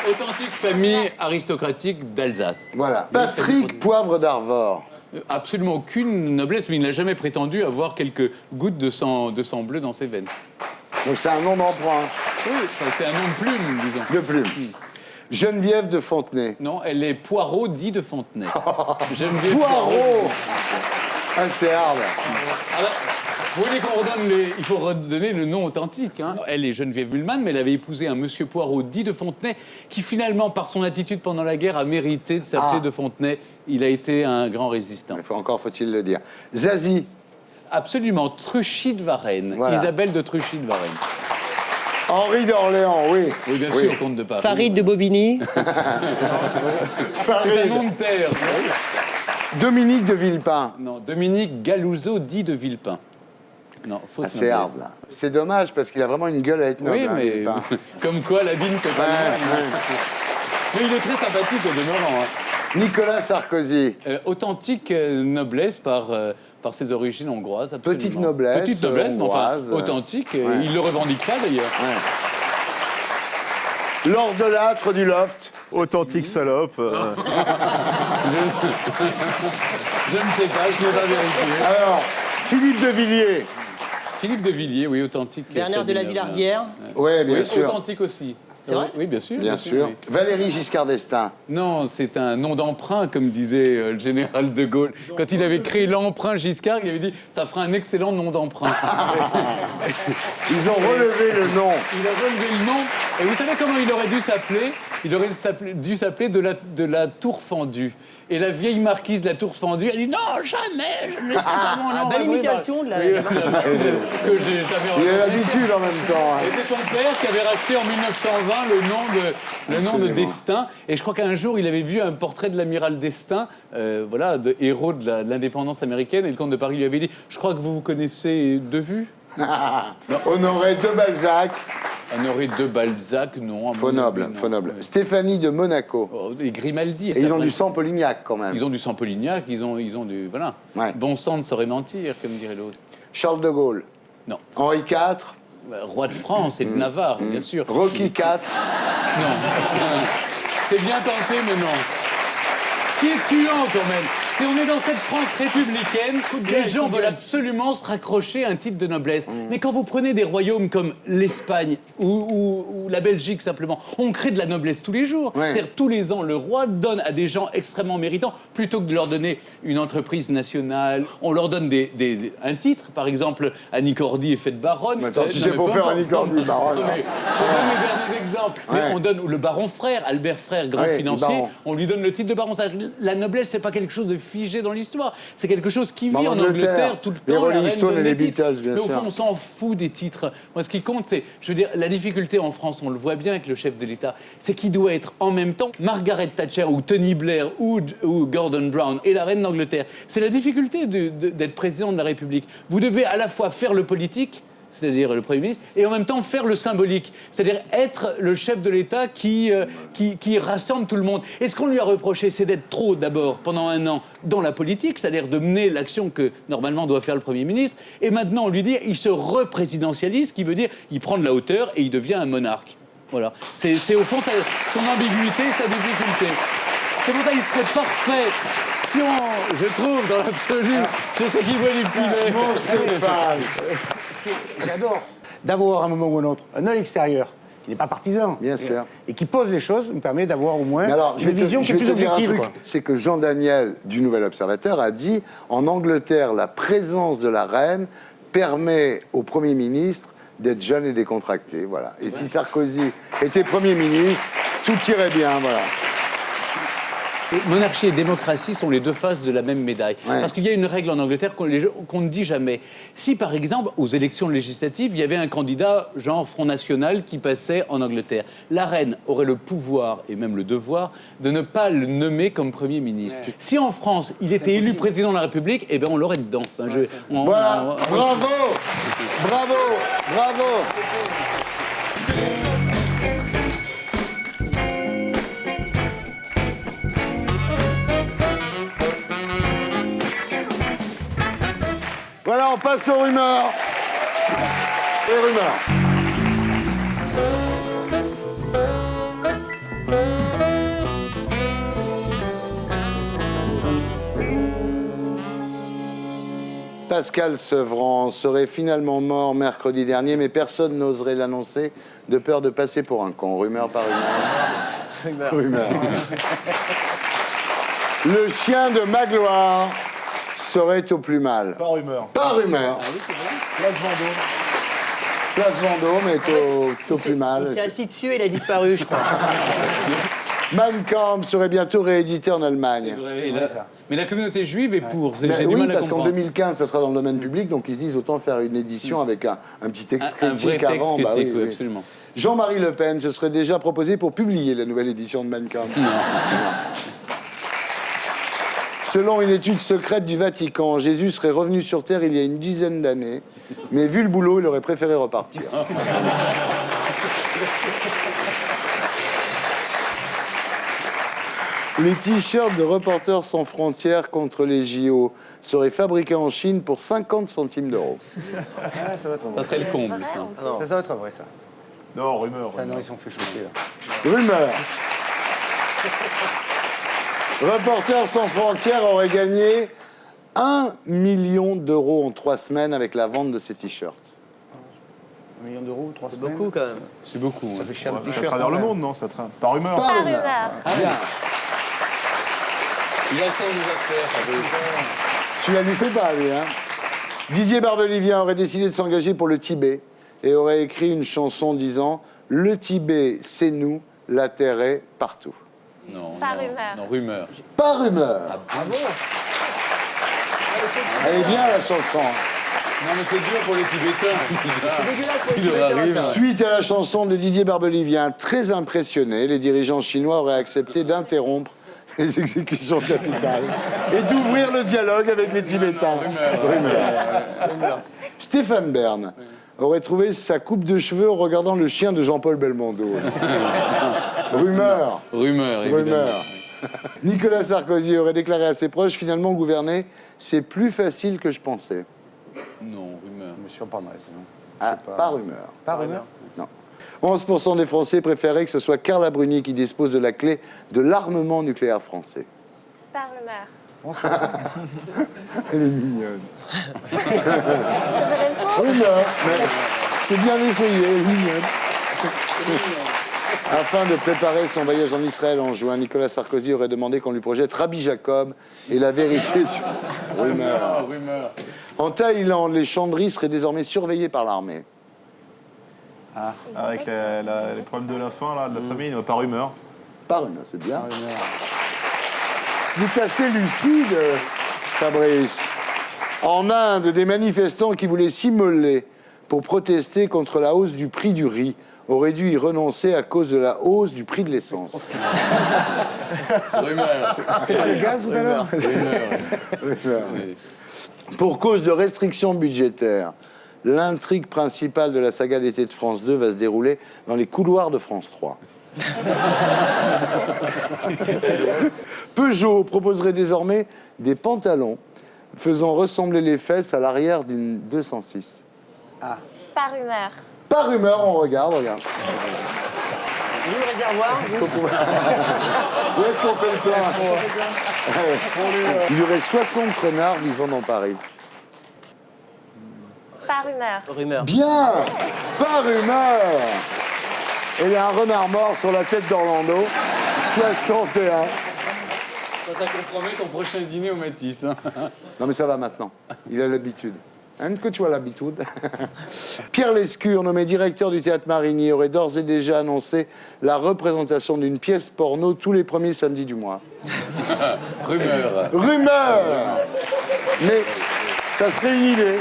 E: Authentique famille aristocratique d'Alsace.
A: Voilà. Patrick Poivre d'Arvor.
E: Absolument aucune noblesse, mais il n'a jamais prétendu avoir quelques gouttes de sang bleu dans ses veines.
A: Donc c'est un nom d'emprunt.
E: Oui, enfin, c'est un nom de plume, disons.
A: De plume. Geneviève de Fontenay.
E: Non, elle est Poirot dit de Fontenay. Geneviève
A: Poirot. Ah, c'est hard.
E: Alors, vous voulez qu'on redonne il faut redonner le nom authentique. Hein. Elle est Geneviève Ullmann, mais elle avait épousé un monsieur Poirot dit de Fontenay, qui finalement, par son attitude pendant la guerre, a mérité de s'appeler de Fontenay. Il a été un grand résistant.
A: Faut-il le dire. Zazie.
E: Absolument, Truchy de Varennes.
A: Voilà.
E: Isabelle de Truchy de Varennes.
A: Henri d'Orléans, oui.
E: Oui, bien sûr, comte de Paris.
B: Farid de Bobigny.
E: C'est un nom de terre.
A: Dominique de Villepin.
E: Non, Dominique Galouzeau dit de Villepin. Non, fausse
A: c'est hard, là. C'est dommage, parce qu'il a vraiment une gueule à être noble.
E: Oui,
A: hein,
E: mais
A: Villepin.
E: comme quoi la ville fait pas loin. Mais il est très sympathique au demeurant. Hein.
A: Nicolas Sarkozy.
E: Authentique noblesse par ses origines hongroises, absolument.
A: Petite noblesse.
E: Petite noblesse, mais enfin
A: hongroise,
E: authentique. Il le revendique pas d'ailleurs.
A: Ouais. Lord de Lattre du Loft.
F: Authentique salope.
E: Je ne sais pas, je n'ai pas vérifié.
A: Alors, Philippe de Villiers.
E: Philippe de Villiers, oui, authentique.
B: Bernard de la Villardière.
A: Ouais, bien
E: Oui,
A: sûr.
E: authentique aussi.
B: C'est vrai ?
E: Oui, bien sûr.
A: Bien sûr.
E: Oui.
A: Valéry Giscard d'Estaing.
E: Non, c'est un nom d'emprunt, comme disait le général de Gaulle. Quand il avait créé l'emprunt Giscard, il avait dit « ça fera un excellent nom d'emprunt ».
A: Ils ont relevé le nom.
E: Il a relevé le nom. Et vous savez comment il aurait dû s'appeler ? il aurait dû s'appeler de la Tour Fendue. Et la vieille marquise de la Tour Fendue, elle dit non, jamais, je ne laisserai pas mon nom.
B: Belle imitation de la.
E: Que j'ai jamais
A: Il a
E: entendu.
A: l'habitude en même temps.
E: Et c'est son père qui avait racheté en 1920 le nom de Destin. Et je crois qu'un jour, il avait vu un portrait de l'amiral Destin, voilà, de héros de l'indépendance américaine. Et le comte de Paris lui avait dit je crois que vous vous connaissez de vue.
A: Honoré de Balzac.
E: Honoré de Balzac, non.
A: Faux noble. Stéphanie de Monaco.
E: Oh, et Grimaldi.
A: Et ils ont du sang Polignac quand même.
E: Ils ont du sang Polignac, ils ont du. Voilà.
A: Ouais.
E: Bon sang ne saurait mentir, comme dirait l'autre.
A: Charles de Gaulle.
E: Non.
A: Henri IV.
E: Roi de France et de Navarre, bien sûr.
A: Rocky IV.
E: Non. C'est bien tenté, mais non. Ce qui est tuant quand même, c'est on est dans cette France républicaine, les gens veulent absolument se raccrocher à un titre de noblesse. Mais quand vous prenez des royaumes comme l'Espagne ou la Belgique simplement, on crée de la noblesse tous les jours.
A: Ouais.
E: C'est-à-dire tous les ans, le roi donne à des gens extrêmement méritants, plutôt que de leur donner une entreprise nationale. On leur donne un titre, par exemple, Annie Cordy est faite baronne.
A: Mais attends, si c'est pour faire Annie Cordy, baronne.
E: Je donne mes derniers exemples.
A: Ouais.
E: Mais on donne le baron Frère, Albert Frère, grand financier,
A: baron.
E: on lui donne le titre de baron. La noblesse, c'est pas quelque chose de figé dans l'histoire. C'est quelque chose qui vit en Angleterre tout le temps.
A: Les Rolling
E: la reine
A: Stones
E: donne
A: et les
E: des titres.
A: Beatles, bien
E: Mais au
A: sûr.
E: fond, on s'en fout des titres. Moi, ce qui compte, c'est, je veux dire, la difficulté en France, on le voit bien avec le chef de l'État, c'est qu'il doit être en même temps Margaret Thatcher ou Tony Blair ou Gordon Brown et la reine d'Angleterre. C'est la difficulté d'être président de la République. Vous devez à la fois faire le politique, c'est-à-dire le Premier ministre, et en même temps faire le symbolique, c'est-à-dire être le chef de l'État qui rassemble tout le monde. Et ce qu'on lui a reproché, c'est d'être trop, d'abord, pendant un an, dans la politique, c'est-à-dire de mener l'action que, normalement, doit faire le Premier ministre, et maintenant, on lui dit, il se représidentialise, ce qui veut dire, il prend de la hauteur et il devient un monarque. Voilà. C'est au fond son ambiguïté, sa difficulté. C'est pour ça qu'il serait parfait. Si on, je trouve, dans l'absolu, je sais qu'il voit du petit lait.
A: Mon Stéphane.
D: J'adore d'avoir à un moment ou un autre un œil extérieur qui n'est pas partisan.
A: Bien sûr.
D: Et qui pose les choses, me permet d'avoir au moins
A: Mais alors,
D: une vision qui est plus objective. quoi.
A: C'est que Jean Daniel, du Nouvel Observateur, a dit en Angleterre, la présence de la reine permet au Premier ministre d'être jeune et décontracté. Voilà. Et si Sarkozy était Premier ministre, tout irait bien. Voilà.
E: Monarchie et démocratie sont les deux faces de la même médaille.
A: Ouais.
E: Parce qu'il y a une règle en Angleterre qu'on ne dit jamais. Si, par exemple, aux élections législatives, il y avait un candidat, genre Front National, qui passait en Angleterre, la reine aurait le pouvoir, et même le devoir, de ne pas le nommer comme Premier ministre. Ouais. Si en France, il était élu président de la République, eh ben on l'aurait dedans. Enfin,
A: Voilà. Bravo. Bravo. Bravo. Voilà, on passe aux rumeurs. Les rumeurs. Pascal Sevran serait finalement mort mercredi dernier, mais personne n'oserait l'annoncer de peur de passer pour un con. Rumeur par rumeur. Rumeur. Le chien de Magloire serait au plus mal.
F: Pas rumeur.
A: Pas rumeur.
F: Place Vendôme.
A: Place Vendôme est au plus mal.
B: Il s'est assis dessus et il a disparu, je crois.
A: Mein Kampf serait bientôt réédité en Allemagne.
E: C'est vrai, mais la communauté juive est pour. J'ai du
A: Oui,
E: mal à
A: parce qu'en
E: comprendre.
A: 2015, ça sera dans le domaine public, donc ils se disent autant faire une édition avec un petit texte
E: Un vrai
A: critique
E: texte
A: avant. Bah
E: critique,
A: oui, oui.
E: absolument.
A: Jean-Marie Le Pen se serait déjà proposé pour publier la nouvelle édition de Mein Kampf. Selon une étude secrète du Vatican, Jésus serait revenu sur Terre il y a une dizaine d'années, mais vu le boulot, il aurait préféré repartir. Les t-shirts de Reporters sans frontières contre les JO seraient fabriqués en Chine pour 50 centimes d'euros.
D: Ah, ça va être
E: Ça
D: vrai.
E: serait le comble, ça.
D: Ça va être vrai, ça.
F: Non, rumeur.
D: Ça, non, ils sont fait choquer, là.
A: Rumeur. Reporters sans frontières aurait gagné 1 million d'euros en 3 semaines avec la vente de ces t-shirts.
D: 1 million d'euros, 3
B: C'est
D: semaines.
B: beaucoup, quand même.
E: C'est beaucoup.
D: Ça
E: ouais.
D: fait cher le
F: Ça
D: t-shirt.
F: travers le
D: quand même.
F: monde, non ça Par rumeur.
A: Pas
C: Pas
A: rumeur.
C: rumeur.
A: Bien.
E: Il a le temps de nous affaires.
A: Tu la lui fais pas, lui, hein. Didier Barbelivien aurait décidé de s'engager pour le Tibet et aurait écrit une chanson disant « Le Tibet, c'est nous, la terre est partout.
E: Non,
C: Par
E: non,
C: rumeur.
E: Non, rumeur.
A: Par rumeur.
B: Ah bon?
A: Elle est bien la chanson.
E: Non, mais c'est dur pour les Tibétains.
B: C'est dégueulasse pour les
E: Il leur
B: Tibétains,
E: arrive.
B: ça.
A: Suite à la chanson de Didier Barbelivien, très impressionné, les dirigeants chinois auraient accepté d'interrompre les exécutions capitales et d'ouvrir le dialogue avec les Tibétains. Rumeur. Stéphane Bern aurait trouvé sa coupe de cheveux en regardant le chien de Jean-Paul Belmondo. Rumeur.
E: Rumeur, évidemment.
A: Rumeur. Nicolas Sarkozy aurait déclaré à ses proches, finalement gouverner, c'est plus facile que je pensais.
E: Non, rumeur.
D: Je me surprendrais, ça, non?
A: Ah, pas rumeur.
D: Pas rumeur?
A: Non. 11% des Français préféraient que ce soit Carla Bruni qui dispose de la clé de l'armement nucléaire français.
C: Par rumeur.
A: Elle est mignonne.
C: Je réponds.
A: Rumeur, mais c'est bien essayé, elle est mignonne. Afin de préparer son voyage en Israël en juin, Nicolas Sarkozy aurait demandé qu'on lui projette Rabbi Jacob et la vérité sur... Rumeur.
E: Rumeur.
A: En Thaïlande, les chanderies seraient désormais surveillées par l'armée.
F: Avec les problèmes de la faim, là, de la famine, par rumeur.
A: Pas rumeur, c'est bien. Vous êtes assez lucide, Fabrice. En Inde, des manifestants qui voulaient s'immoler pour protester contre la hausse du prix du riz auraient dû y renoncer à cause de la hausse du prix de l'essence.
E: Rumeur.
D: C'est pas le gaz tout à l'heure?
A: Pour cause de restrictions budgétaires, l'intrigue principale de la saga d'été de France 2 va se dérouler dans les couloirs de France 3. Peugeot proposerait désormais des pantalons faisant ressembler les fesses à l'arrière d'une 206.
C: Par rumeur.
A: Par rumeur, on regarde.
B: Vous, le réservoir, vous?
A: Où est-ce qu'on fait le plein? Il y aurait 60 renards vivant dans Paris.
C: Par rumeur.
B: Rumeur.
A: Bien! Par rumeur! Et il y a un renard mort sur la tête d'Orlando. 61.
E: Ça compromet ton prochain dîner au Matisse. Hein.
A: Non mais ça va maintenant. Il a l'habitude. Hein, que tu as l'habitude. Pierre Lescure, nommé directeur du Théâtre Marigny, aurait d'ores et déjà annoncé la représentation d'une pièce porno tous les premiers samedis du mois.
E: Rumeur.
A: Rumeur! Mais ça serait une idée.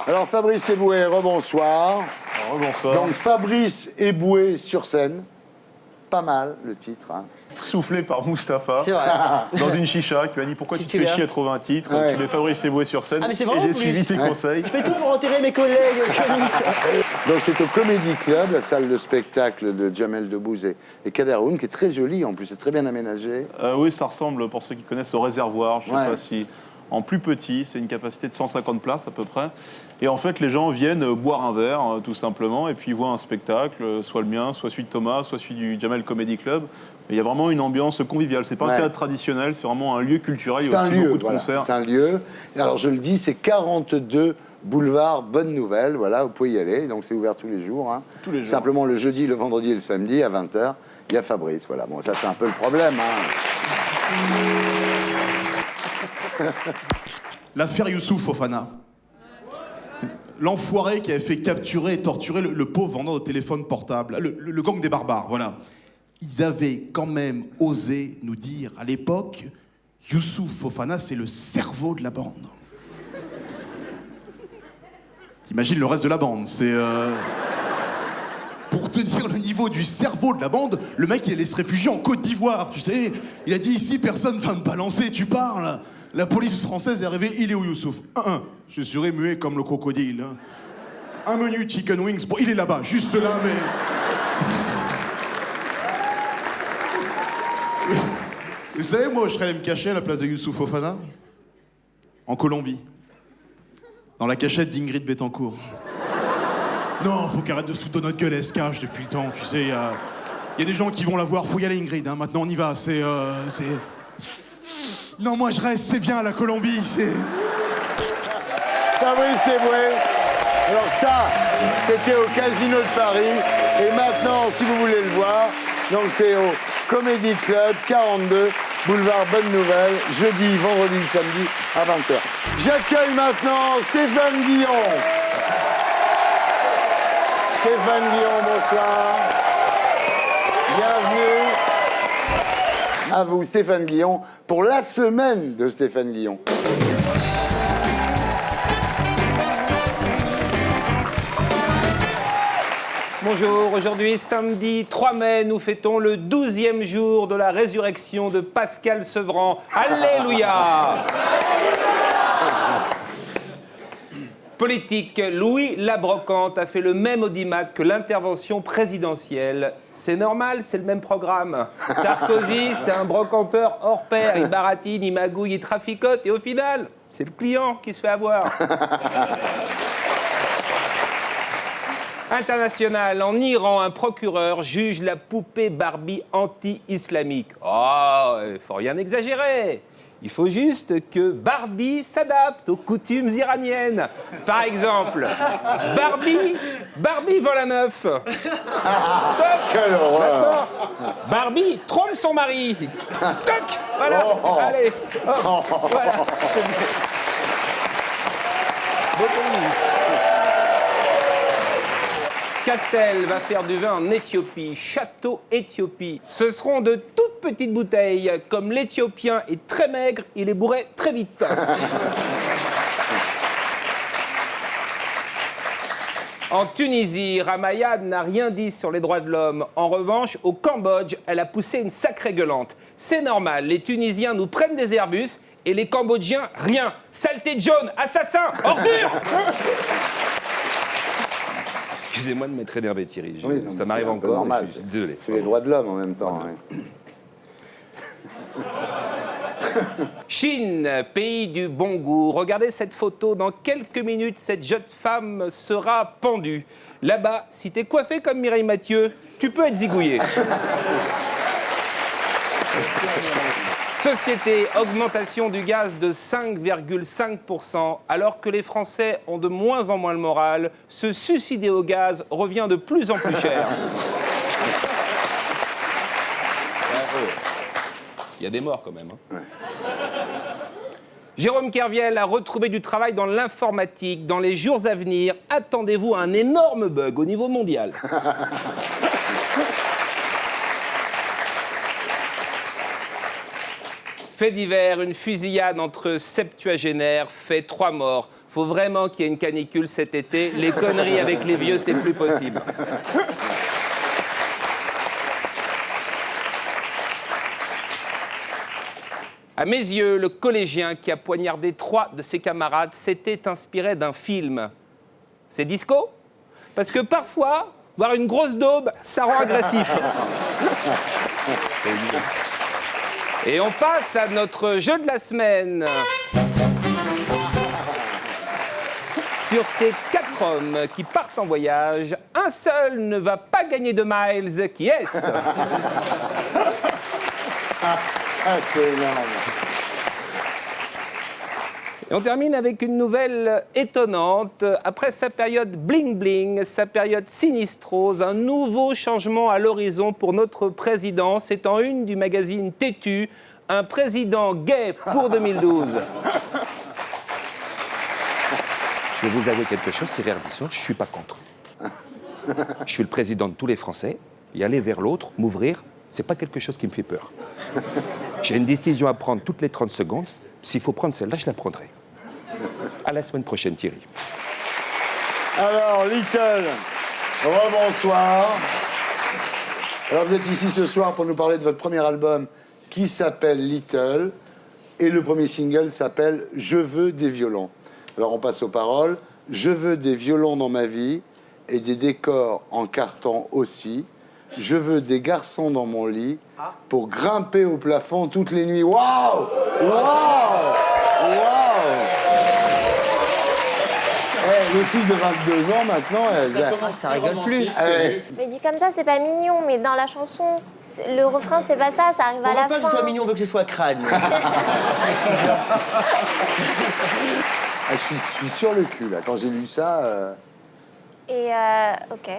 A: Alors Fabrice Eboué, rebonsoir.
F: Bonsoir.
A: Donc Fabrice Eboué sur scène. Pas mal le titre. Hein.
F: Soufflé par Mustapha
B: C'est vrai.
F: dans une chicha qui m'a dit pourquoi tu te fais
B: Titulaire.
F: chier à trouver un titre.
A: Ouais.
F: Tu mets Fabrice Eboué sur scène.
B: Ah, mais c'est
F: et
B: vraiment
F: j'ai
B: plus.
F: suivi tes conseils.
B: Je fais tout pour enterrer mes collègues comiques.
A: Donc c'est au Comedy Club, la salle de spectacle de Jamel Debbouze et Kader Aoun, qui est très jolie en plus, c'est très bien aménagé.
F: Oui, ça ressemble, pour ceux qui connaissent, au réservoir. Je ne sais
A: Ouais.
F: pas si... En plus petit, c'est une capacité de 150 places à peu près. Et en fait, les gens viennent boire un verre, tout simplement, et puis ils voient un spectacle, soit le mien, soit celui de Thomas, soit celui du Jamel Comedy Club. Et il y a vraiment une ambiance conviviale. C'est pas un
A: Ouais.
F: théâtre traditionnel, c'est vraiment un lieu culturel. Il y
A: C'est
F: a
A: un
F: aussi
A: lieu,
F: beaucoup de
A: voilà.
F: concerts.
A: C'est un lieu. Et alors je le dis, c'est 42 boulevard Bonne Nouvelle, voilà, vous pouvez y aller. Donc c'est ouvert tous les jours. Hein.
F: Tous les jours.
A: Simplement le jeudi, le vendredi et le samedi à 20h, il y a Fabrice. Voilà, bon, ça c'est un peu le problème. Hein.
I: L'affaire Youssouf Fofana. L'enfoiré qui avait fait capturer et torturer le pauvre vendeur de téléphone portable. Le gang des barbares, voilà. Ils avaient quand même osé nous dire à l'époque, Youssouf Fofana, c'est le cerveau de la bande. T'imagines le reste de la bande, c'est... Pour te dire le niveau du cerveau de la bande, le mec il allait se réfugier en Côte d'Ivoire, tu sais. Il a dit ici personne va me balancer, tu parles. La police française est arrivée, il est où Youssouf? Je serai muet comme le crocodile. Un menu chicken wings, bon, il est là-bas, juste là, mais... Vous savez, moi, je serais allé me cacher à la place de Youssouf Fofana? En Colombie. Dans la cachette d'Ingrid Betancourt. Non, faut qu'elle arrête de se foutre de notre gueule, elle se cache depuis le temps, tu sais, il y a des gens qui vont la voir, faut y aller Ingrid, hein, maintenant on y va, c'est... Non, moi je reste, c'est bien la Colombie, c'est...
A: Fabrice Eboué. Alors ça, c'était au Casino de Paris. Et maintenant, si vous voulez le voir, donc c'est au Comedy Club 42 boulevard Bonne Nouvelle, jeudi, vendredi, samedi à 20h. J'accueille maintenant Stéphane Guillon. Stéphane Guillon, bonsoir. Bienvenue. À vous, Stéphane Guillon, pour la semaine de Stéphane Guillon.
J: Bonjour, aujourd'hui samedi 3 mai, nous fêtons le 12e jour de la résurrection de Pascal Sevran. Alléluia! Politique, Louis Labrocante a fait le même audimat que l'intervention présidentielle. C'est normal, c'est le même programme. Sarkozy, c'est un brocanteur hors pair, il baratine, il magouille, il traficote, et au final, c'est le client qui se fait avoir. International, en Iran, un procureur juge la poupée Barbie anti-islamique. Oh, il faut rien exagérer. Il faut juste que Barbie s'adapte aux coutumes iraniennes. Par exemple, Barbie vole un œuf.
A: Quelle horreur!
J: Barbie trompe son mari. Toc, voilà. Allez. Oh, voilà. Castel va faire du vin en Éthiopie, Château Éthiopie. Ce seront de toutes petites bouteilles. Comme l'Éthiopien est très maigre, il les bourrait très vite. En Tunisie, Ramayad n'a rien dit sur les droits de l'homme. En revanche, au Cambodge, elle a poussé une sacrée gueulante. C'est normal, les Tunisiens nous prennent des Airbus et les Cambodgiens, rien. Saleté de jaune, assassin, ordure. Excusez-moi de m'être énervé, Thierry.
A: Oui, non,
J: ça m'arrive encore.
A: Normal.
J: Je suis désolé.
A: C'est les droits de l'homme en même temps. Oui.
J: Chine, pays du bon goût. Regardez cette photo. Dans quelques minutes, cette jeune femme sera pendue. Là-bas, si t'es coiffé comme Mireille Mathieu, tu peux être zigouillé. Société, augmentation du gaz de 5,5%. Alors que les Français ont de moins en moins le moral, se suicider au gaz revient de plus en plus cher. Il y a des morts quand même. Hein. Jérôme Kerviel a retrouvé du travail dans l'informatique. Dans les jours à venir, attendez-vous à un énorme bug au niveau mondial. Fait divers, une fusillade entre septuagénaires fait 3 morts. Faut vraiment qu'il y ait une canicule cet été. Les conneries avec les vieux, c'est plus possible. À mes yeux, le collégien qui a poignardé 3 de ses camarades s'était inspiré d'un film. C'est disco? Parce que parfois, voir une grosse daube, ça rend agressif. Et on passe à notre jeu de la semaine. Sur ces 4 hommes qui partent en voyage, un seul ne va pas gagner de miles. Qui est-ce?
A: C'est énorme.
J: Et on termine avec une nouvelle étonnante. Après sa période bling-bling, sa période sinistrose, un nouveau changement à l'horizon pour notre président. C'est en une du magazine Têtu, un président gay pour 2012.
H: Je vais vous avouer quelque chose, Thierry Ardisson, je ne suis pas contre. Je suis le président de tous les Français, et aller vers l'autre, m'ouvrir, c'est pas quelque chose qui me fait peur. J'ai une décision à prendre toutes les 30 secondes. S'il faut prendre celle-là, je la prendrai. À la semaine prochaine, Thierry.
A: Alors, Little, rebonsoir. Alors, vous êtes ici ce soir pour nous parler de votre premier album qui s'appelle Little. Et le premier single s'appelle « Je veux des violons ». Alors, on passe aux paroles. « Je veux des violons dans ma vie et des décors en carton aussi. Je veux des garçons dans mon lit pour grimper au plafond toutes les nuits. » Waouh! Waouh! Waouh! Les filles de 22 ans, maintenant,
B: Ça rigole plus.
C: Mais dit comme ça, c'est pas mignon, mais dans la chanson, le refrain, c'est pas ça, ça arrive à la fin.
B: On veut pas que ce soit mignon, on veut que ce soit crâne.
A: Je suis sur le cul, là. Quand j'ai lu ça...
C: Et ok.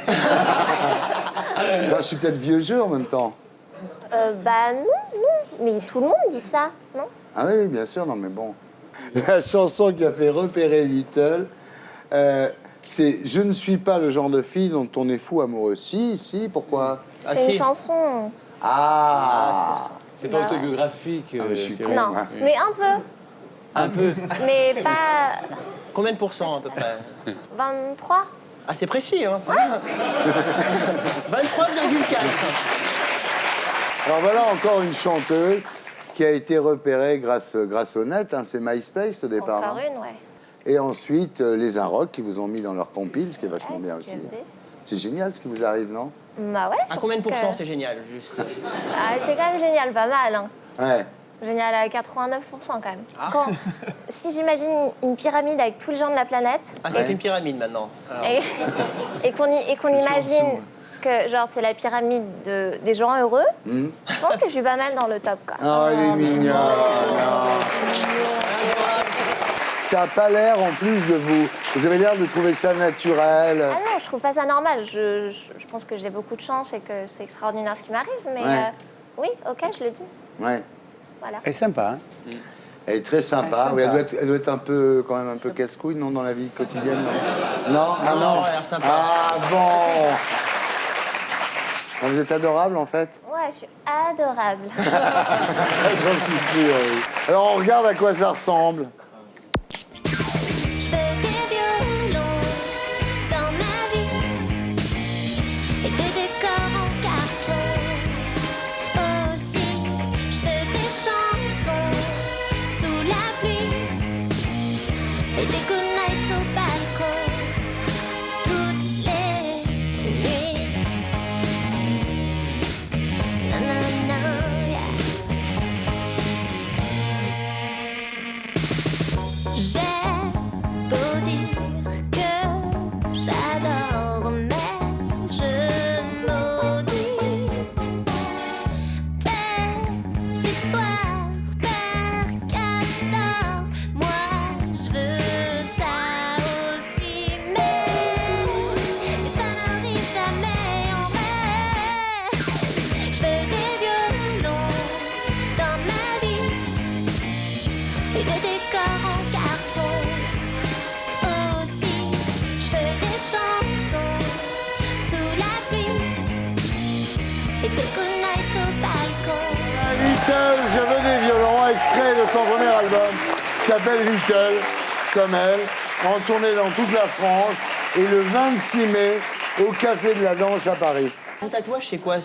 A: Là, je suis peut-être vieux jeu en même temps.
C: Bah non, Mais tout le monde dit ça, non?
A: Ah oui, bien sûr, non mais bon. La chanson qui a fait repérer Little, c'est « Je ne suis pas le genre de fille dont on est fou amoureux ». Si, pourquoi?
C: C'est une chanson.
A: Ah,
E: C'est pas autobiographique.
A: je suis
E: Thierry.
A: con.
C: Non,
A: hein.
C: mais un peu.
B: Un peu.
C: Mais pas
B: Combien de pourcents à peu près?
C: 23.
B: Ah, c'est précis, hein. 23,4.
A: Alors voilà encore une chanteuse qui a été repérée grâce au net, hein, c'est MySpace au départ.
C: Encore
A: hein.
C: une, ouais.
A: Et ensuite, les Inrocks qui vous ont mis dans leur compile, ce qui est vachement
C: Ouais,
A: bien
C: c'est
A: aussi.
C: QFD.
A: C'est génial ce qui vous arrive, non?
C: Bah ouais,
B: À
C: surtout
B: combien de pourcents,
C: que-
B: c'est génial, juste.
C: Ah, c'est quand même génial, pas mal. Hein.
A: Ouais.
C: Génial à 89% quand même. Si j'imagine une pyramide avec tous les gens de la planète
B: Ah, c'est une pyramide maintenant. Alors,
C: et qu'on imagine que genre c'est la pyramide des gens heureux, je pense que je suis pas mal dans le top quoi.
A: Oh, elle est mignonne. Ça n'a pas l'air en plus de vous. Vous avez l'air de trouver ça naturel.
C: Ah non, je trouve pas ça normal. Je pense que j'ai beaucoup de chance et que c'est extraordinaire ce qui m'arrive, mais
A: Ouais.
C: oui, ok, je le dis.
A: Ouais.
C: Voilà.
D: Elle est sympa, hein.
A: Elle est très sympa. Oui, elle doit être un peu, quand même un peu casse-couille, non, dans la vie quotidienne, non? Non, ah
B: non,
A: non.
B: elle a l'air sympa.
A: Ah bon. Ah, vous êtes adorable en fait.
C: Ouais, je suis adorable.
A: J'en suis sûr. Oui. Alors on regarde à quoi ça ressemble.
K: Je fais des violons dans ma vie et des décors en carton aussi. Je fais des chansons sous la pluie et des good night au balcon toutes les nuits. Nanana, yeah. J'ai beau dire que j'adore, mais je maudis tes histoires, Père Castor. Moi, je veux ça aussi, mais ça n'arrive jamais en vrai. Je fais des violons dans ma vie et des décors en carton aussi. Je fais des chansons sous la pluie et des good night au balcon.
A: Little, je veux des violons, extrait de son premier album, qui s'appelle Little, comme elle, en tournée dans toute la France, et le 26 mai, au Café de la Danse à Paris.
B: Ton tatouage, c'est quoi?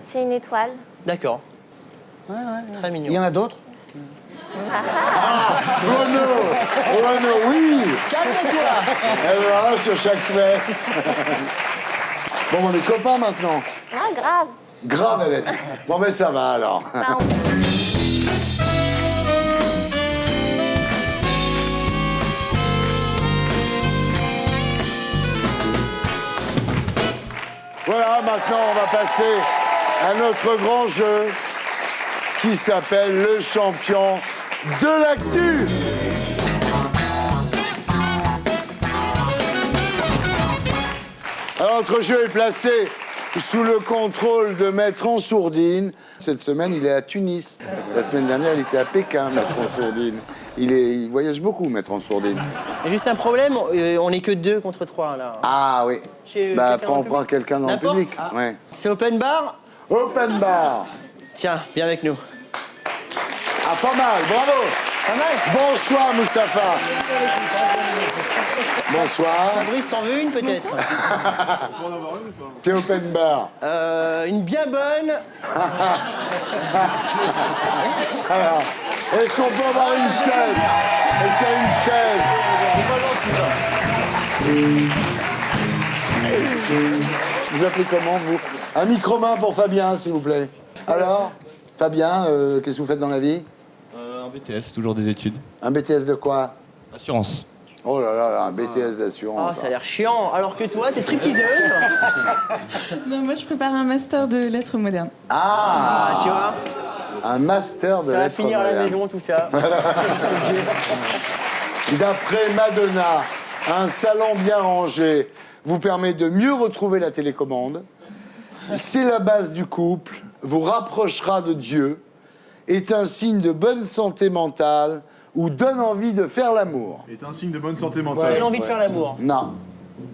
C: C'est une étoile.
B: D'accord. Très
D: Il y
B: mignon.
D: en a d'autres?
A: Renaud, oui.
B: Calme-toi.
A: Elle va sur chaque fesse. Bon, on est copains maintenant.
C: Ah, grave.
A: Grave, elle est. Bon, ben ça va alors.
C: Bah,
A: Voilà, maintenant on va passer à notre grand jeu qui s'appelle le champion de l'actu. Alors notre jeu est placé sous le contrôle de Maître en Sourdine. Cette semaine, il est à Tunis. La semaine dernière, il était à Pékin, Maître en Sourdine. Il voyage beaucoup, Maître en Sourdine.
B: Il y a juste un problème, on n'est que 2 contre 3 là.
A: Ah oui.
B: Chez
A: Bah,
B: quelqu'un dans le
A: prends
B: public.
A: quelqu'un dans le
B: N'importe.
A: public.
B: Ah.
A: Ouais.
B: C'est open bar?
A: Open bar.
B: Tiens, viens avec nous.
A: Ah, pas mal, bravo.
B: Pas mal.
A: Bonsoir, Mustapha. Bonsoir.
B: Fabrice, t'en veux une peut-être?
A: C'est open bar.
B: Une bien bonne.
A: Alors, est-ce qu'on peut avoir une chaise? Est-ce qu'il y a une chaise? Vous appelez comment, vous? Un micro-main pour Fabien, s'il vous plaît. Alors, Fabien, qu'est-ce que vous faites dans la vie?
L: Un BTS, toujours des études.
A: Un BTS de quoi?
L: Assurance.
A: Oh là là, un BTS
B: Ah,
A: d'assurance.
B: ça a l'air chiant. Alors que toi, t'es stripteaseuse.
M: Non, moi je prépare un master de lettres modernes.
A: Ah,
B: Tu vois,
A: un master de
B: ça va
A: lettres
B: finir à la
A: modernes.
B: maison tout ça.
A: D'après Madonna, un salon bien rangé vous permet de mieux retrouver la télécommande. C'est la base du couple, vous rapprochera de Dieu est un signe de bonne santé mentale ou donne envie de faire l'amour?
F: Est un signe de bonne santé
B: J'ai
F: mentale.
B: envie de faire l'amour.
A: Non.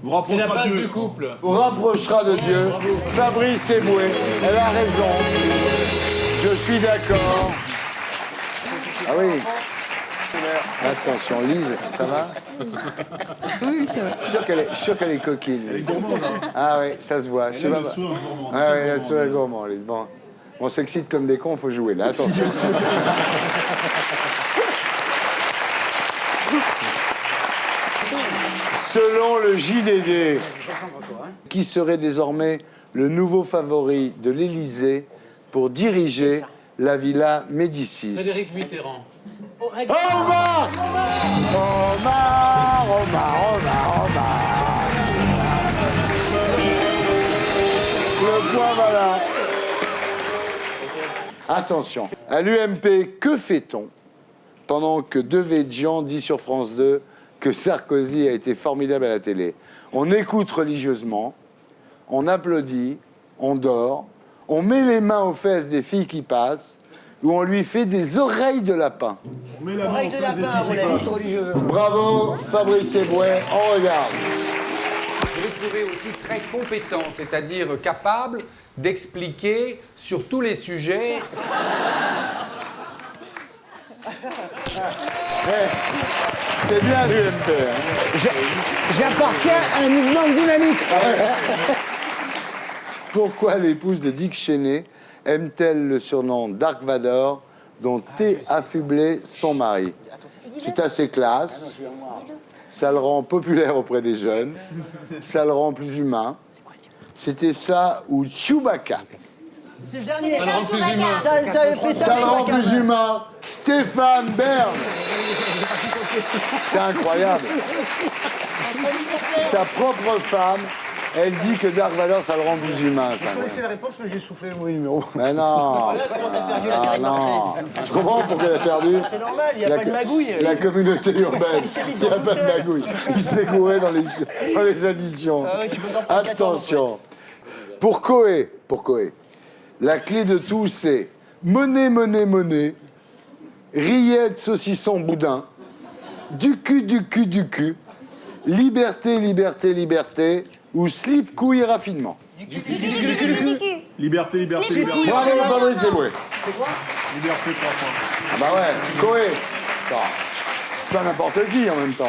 F: Vous
E: C'est la
F: rapprochez
E: base
F: Dieu.
E: du couple.
A: Vous rapprochera de Dieu. Fabrice Eboué, elle a raison. Je suis d'accord. Ah oui. Attention, Lise, ça va?
M: Oui, ça va.
A: Je suis sûr qu'elle est coquine.
F: Elle est gourmande, hein.
A: Ah oui, ça se voit.
F: Elle a le sourire gourmand.
A: Ah oui, le sourire gourmand, Lise. Bon. On s'excite comme des cons, faut jouer là. Attention. Selon le JDD, qui serait désormais le nouveau favori de l'Élysée pour diriger la Villa Médicis?
E: Frédéric Mitterrand.
A: Omar! Omar! Le point, voilà. Attention, à l'UMP, que fait-on pendant que Devedjian dit sur France 2 que Sarkozy a été formidable à la télé? On écoute religieusement, on applaudit, on dort, on met les mains aux fesses des filles qui passent, ou on lui fait des oreilles de lapin.
F: On met la main
B: Oreille
F: aux
B: de
F: fesses des
B: lapin,
F: filles
B: on
F: qui
B: l'a
F: passent.
B: religieusement.
A: Bravo, Fabrice Eboué, on regarde.
N: Je l'ai trouvé aussi très compétent, c'est-à-dire capable d'expliquer sur tous les sujets.
A: C'est bien l'UMP. Hein.
D: J'appartiens à un mouvement dynamique.
A: Pourquoi l'épouse de Dick Cheney aime-t-elle le surnom Dark Vador dont est affublé son mari? C'est assez classe. Ça le rend populaire auprès des jeunes. Ça le rend plus humain. C'était ça ou Chewbacca.
B: C'est le dernier.
E: Ça le rend plus humain.
B: Ça fait ça.
A: Ça le rend
B: Chewbacca.
A: plus humain. Stéphane Bern. C'est incroyable. Sa propre femme, elle dit que Dark Vador, ça le rend plus humain. Ça.
D: Je connaissais la réponse, mais j'ai soufflé le mauvais numéro.
A: Mais non. Ah non. Je comprends pourquoi elle a perdu.
B: C'est normal, il n'y a pas de magouille.
A: La communauté urbaine. Il n'y a pas de magouille. Il s'est gouré dans les additions.
B: Ah ouais, tu peux t'en prendre 14,
A: Attention. Pour Coé, la clé de tout, c'est monnaie, monnaie, monnaie, rillettes, saucisson, boudin, du cul, du cul, du cul, liberté, liberté, liberté, ou slip, couille, raffinement.
F: Liberté, liberté, liberté.
A: Bravo, Fabrice Eboué.
B: C'est quoi?
F: Liberté, 3 points.
A: Ah bah ouais, Coé. Attends, c'est pas n'importe qui en même temps.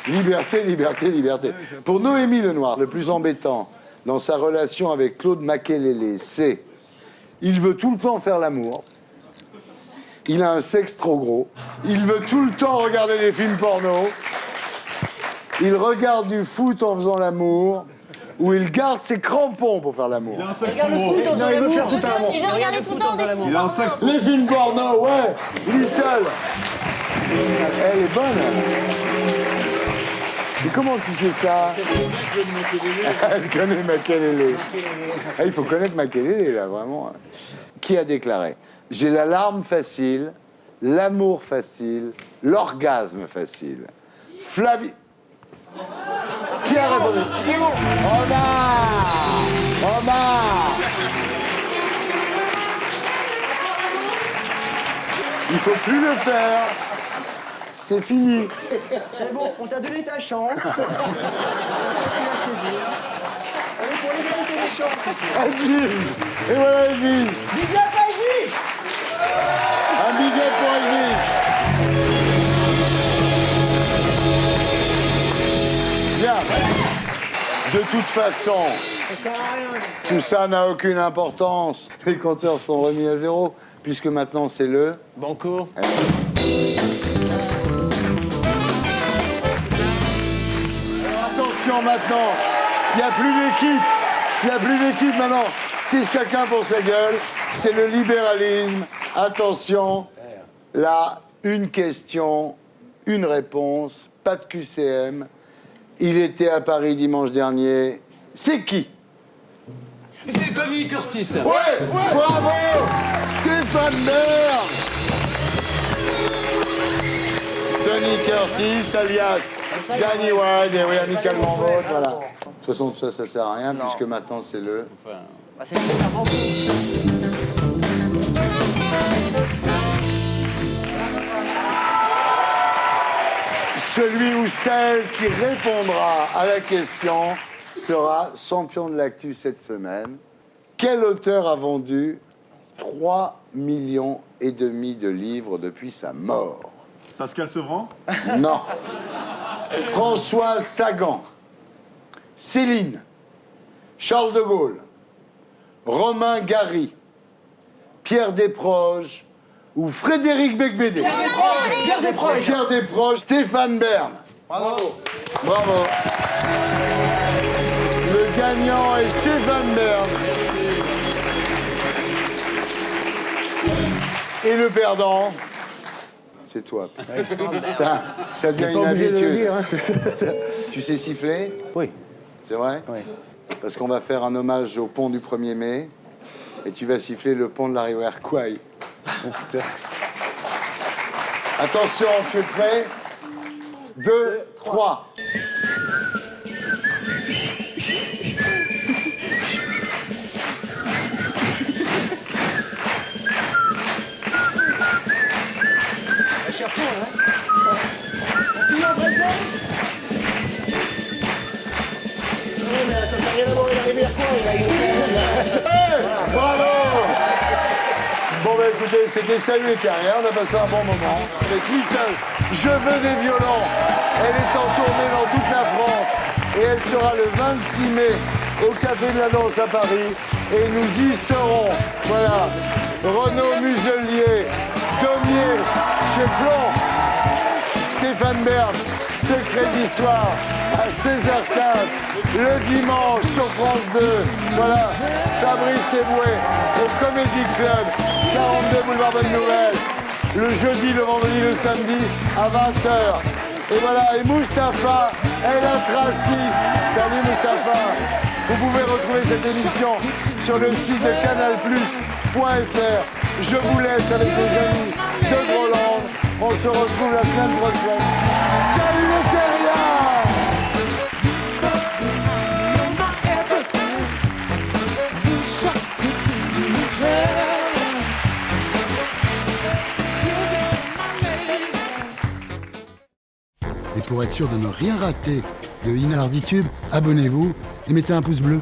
A: Liberté, liberté, liberté. Pour Noémie Lenoir, le plus embêtant dans sa relation avec Claude Makélélé, c'est il veut tout le temps faire l'amour, il a un sexe trop gros, il veut tout le temps regarder des films porno, il regarde du foot en faisant l'amour, ou il garde ses crampons pour faire l'amour.
F: Il a un sexe
B: Regarde
F: trop
B: le
F: gros.
B: foot en faisant
D: il veut
B: l'amour.
D: faire tout un amour.
C: Il veut regarder tout le temps des films.
F: Il a un sexe trop
A: Les films porno, ouais, Little. Elle est bonne. Mais comment tu sais ça? Elle connaît Makélélé. Ah, il faut connaître Makélélé, là, vraiment. Qui a déclaré « J'ai la larme facile, l'amour facile, l'orgasme facile. » Flavie... Qui a répondu? Omar! Omar! Il faut plus le faire. C'est fini.
B: C'est bon, on t'a donné ta chance. Facile à saisir. Allez, pour l'égalité des chances ici.
A: Edwige. Et voilà Edwige.
B: Big up à Edwige.
A: Un big up pour Edwige. Bien. De toute façon,
B: Ça sert à rien.
A: tout ça n'a aucune importance. Les compteurs sont remis à zéro, puisque maintenant c'est le...
B: Banco.
A: Attention maintenant, il n'y a plus d'équipe. Il n'y a plus d'équipe maintenant. C'est chacun pour sa gueule. C'est le libéralisme. Attention, là, une question, une réponse, pas de QCM. Il était à Paris dimanche dernier. C'est qui?
E: C'est Tony Curtis.
A: Ouais, bravo, Stéphane Bern. Tony Curtis, alias Danny Wilde, et oui, amicalement vôtre, voilà. De toute façon, tout ça, ça sert à rien, puisque maintenant, c'est le...
B: Bah, c'est le Banco.
A: Celui ou celle qui répondra à la question sera champion de l'actu cette semaine. Quel auteur a vendu 3,5 millions de livres depuis sa mort?
F: Pascal Sevran?
A: Non. François Sagan, Céline, Charles de Gaulle, Romain Gary, Pierre Desproges ou Frédéric Becbédé?
B: Pierre Desproges.
A: Pierre Desproges, Stéphane Bern.
B: Bravo.
A: Bravo. Le gagnant est Stéphane Bern. Et le perdant, c'est toi. Putain, ça devient une habitude. Tu sais siffler?
D: Oui.
A: C'est vrai?
D: Oui.
A: Parce qu'on va faire un hommage au pont du 1er mai. Et tu vas siffler le pont de la rivière Kouai. Attention, tu es prêt? 2, 3. Bravo! Bon, bah écoutez, c'était Salut les carrières, on a passé un bon moment. Avec Little, Je veux des violons. Elle est en tournée dans toute la France et elle sera le 26 mai au Café de la Danse à Paris. Et nous y serons. Voilà. Renaud Muselier, Daumier, chez Plon, Stéphane Bern, Secret d'Histoire, à 16h15, le dimanche sur France 2. Voilà, Fabrice Eboué au Comedy Club, 42 boulevard Bonne Nouvelle. Le jeudi, le vendredi, le samedi à 20h. Et voilà, et Mustapha, El Atrassi. Salut Mustapha. Vous pouvez retrouver cette émission sur le site de canalplus.fr. Je vous laisse avec les amis de Groland. On se retrouve la semaine prochaine. Salut les terriens!
O: Et pour être sûr de ne rien rater de Inarditube, abonnez-vous et mettez un pouce bleu.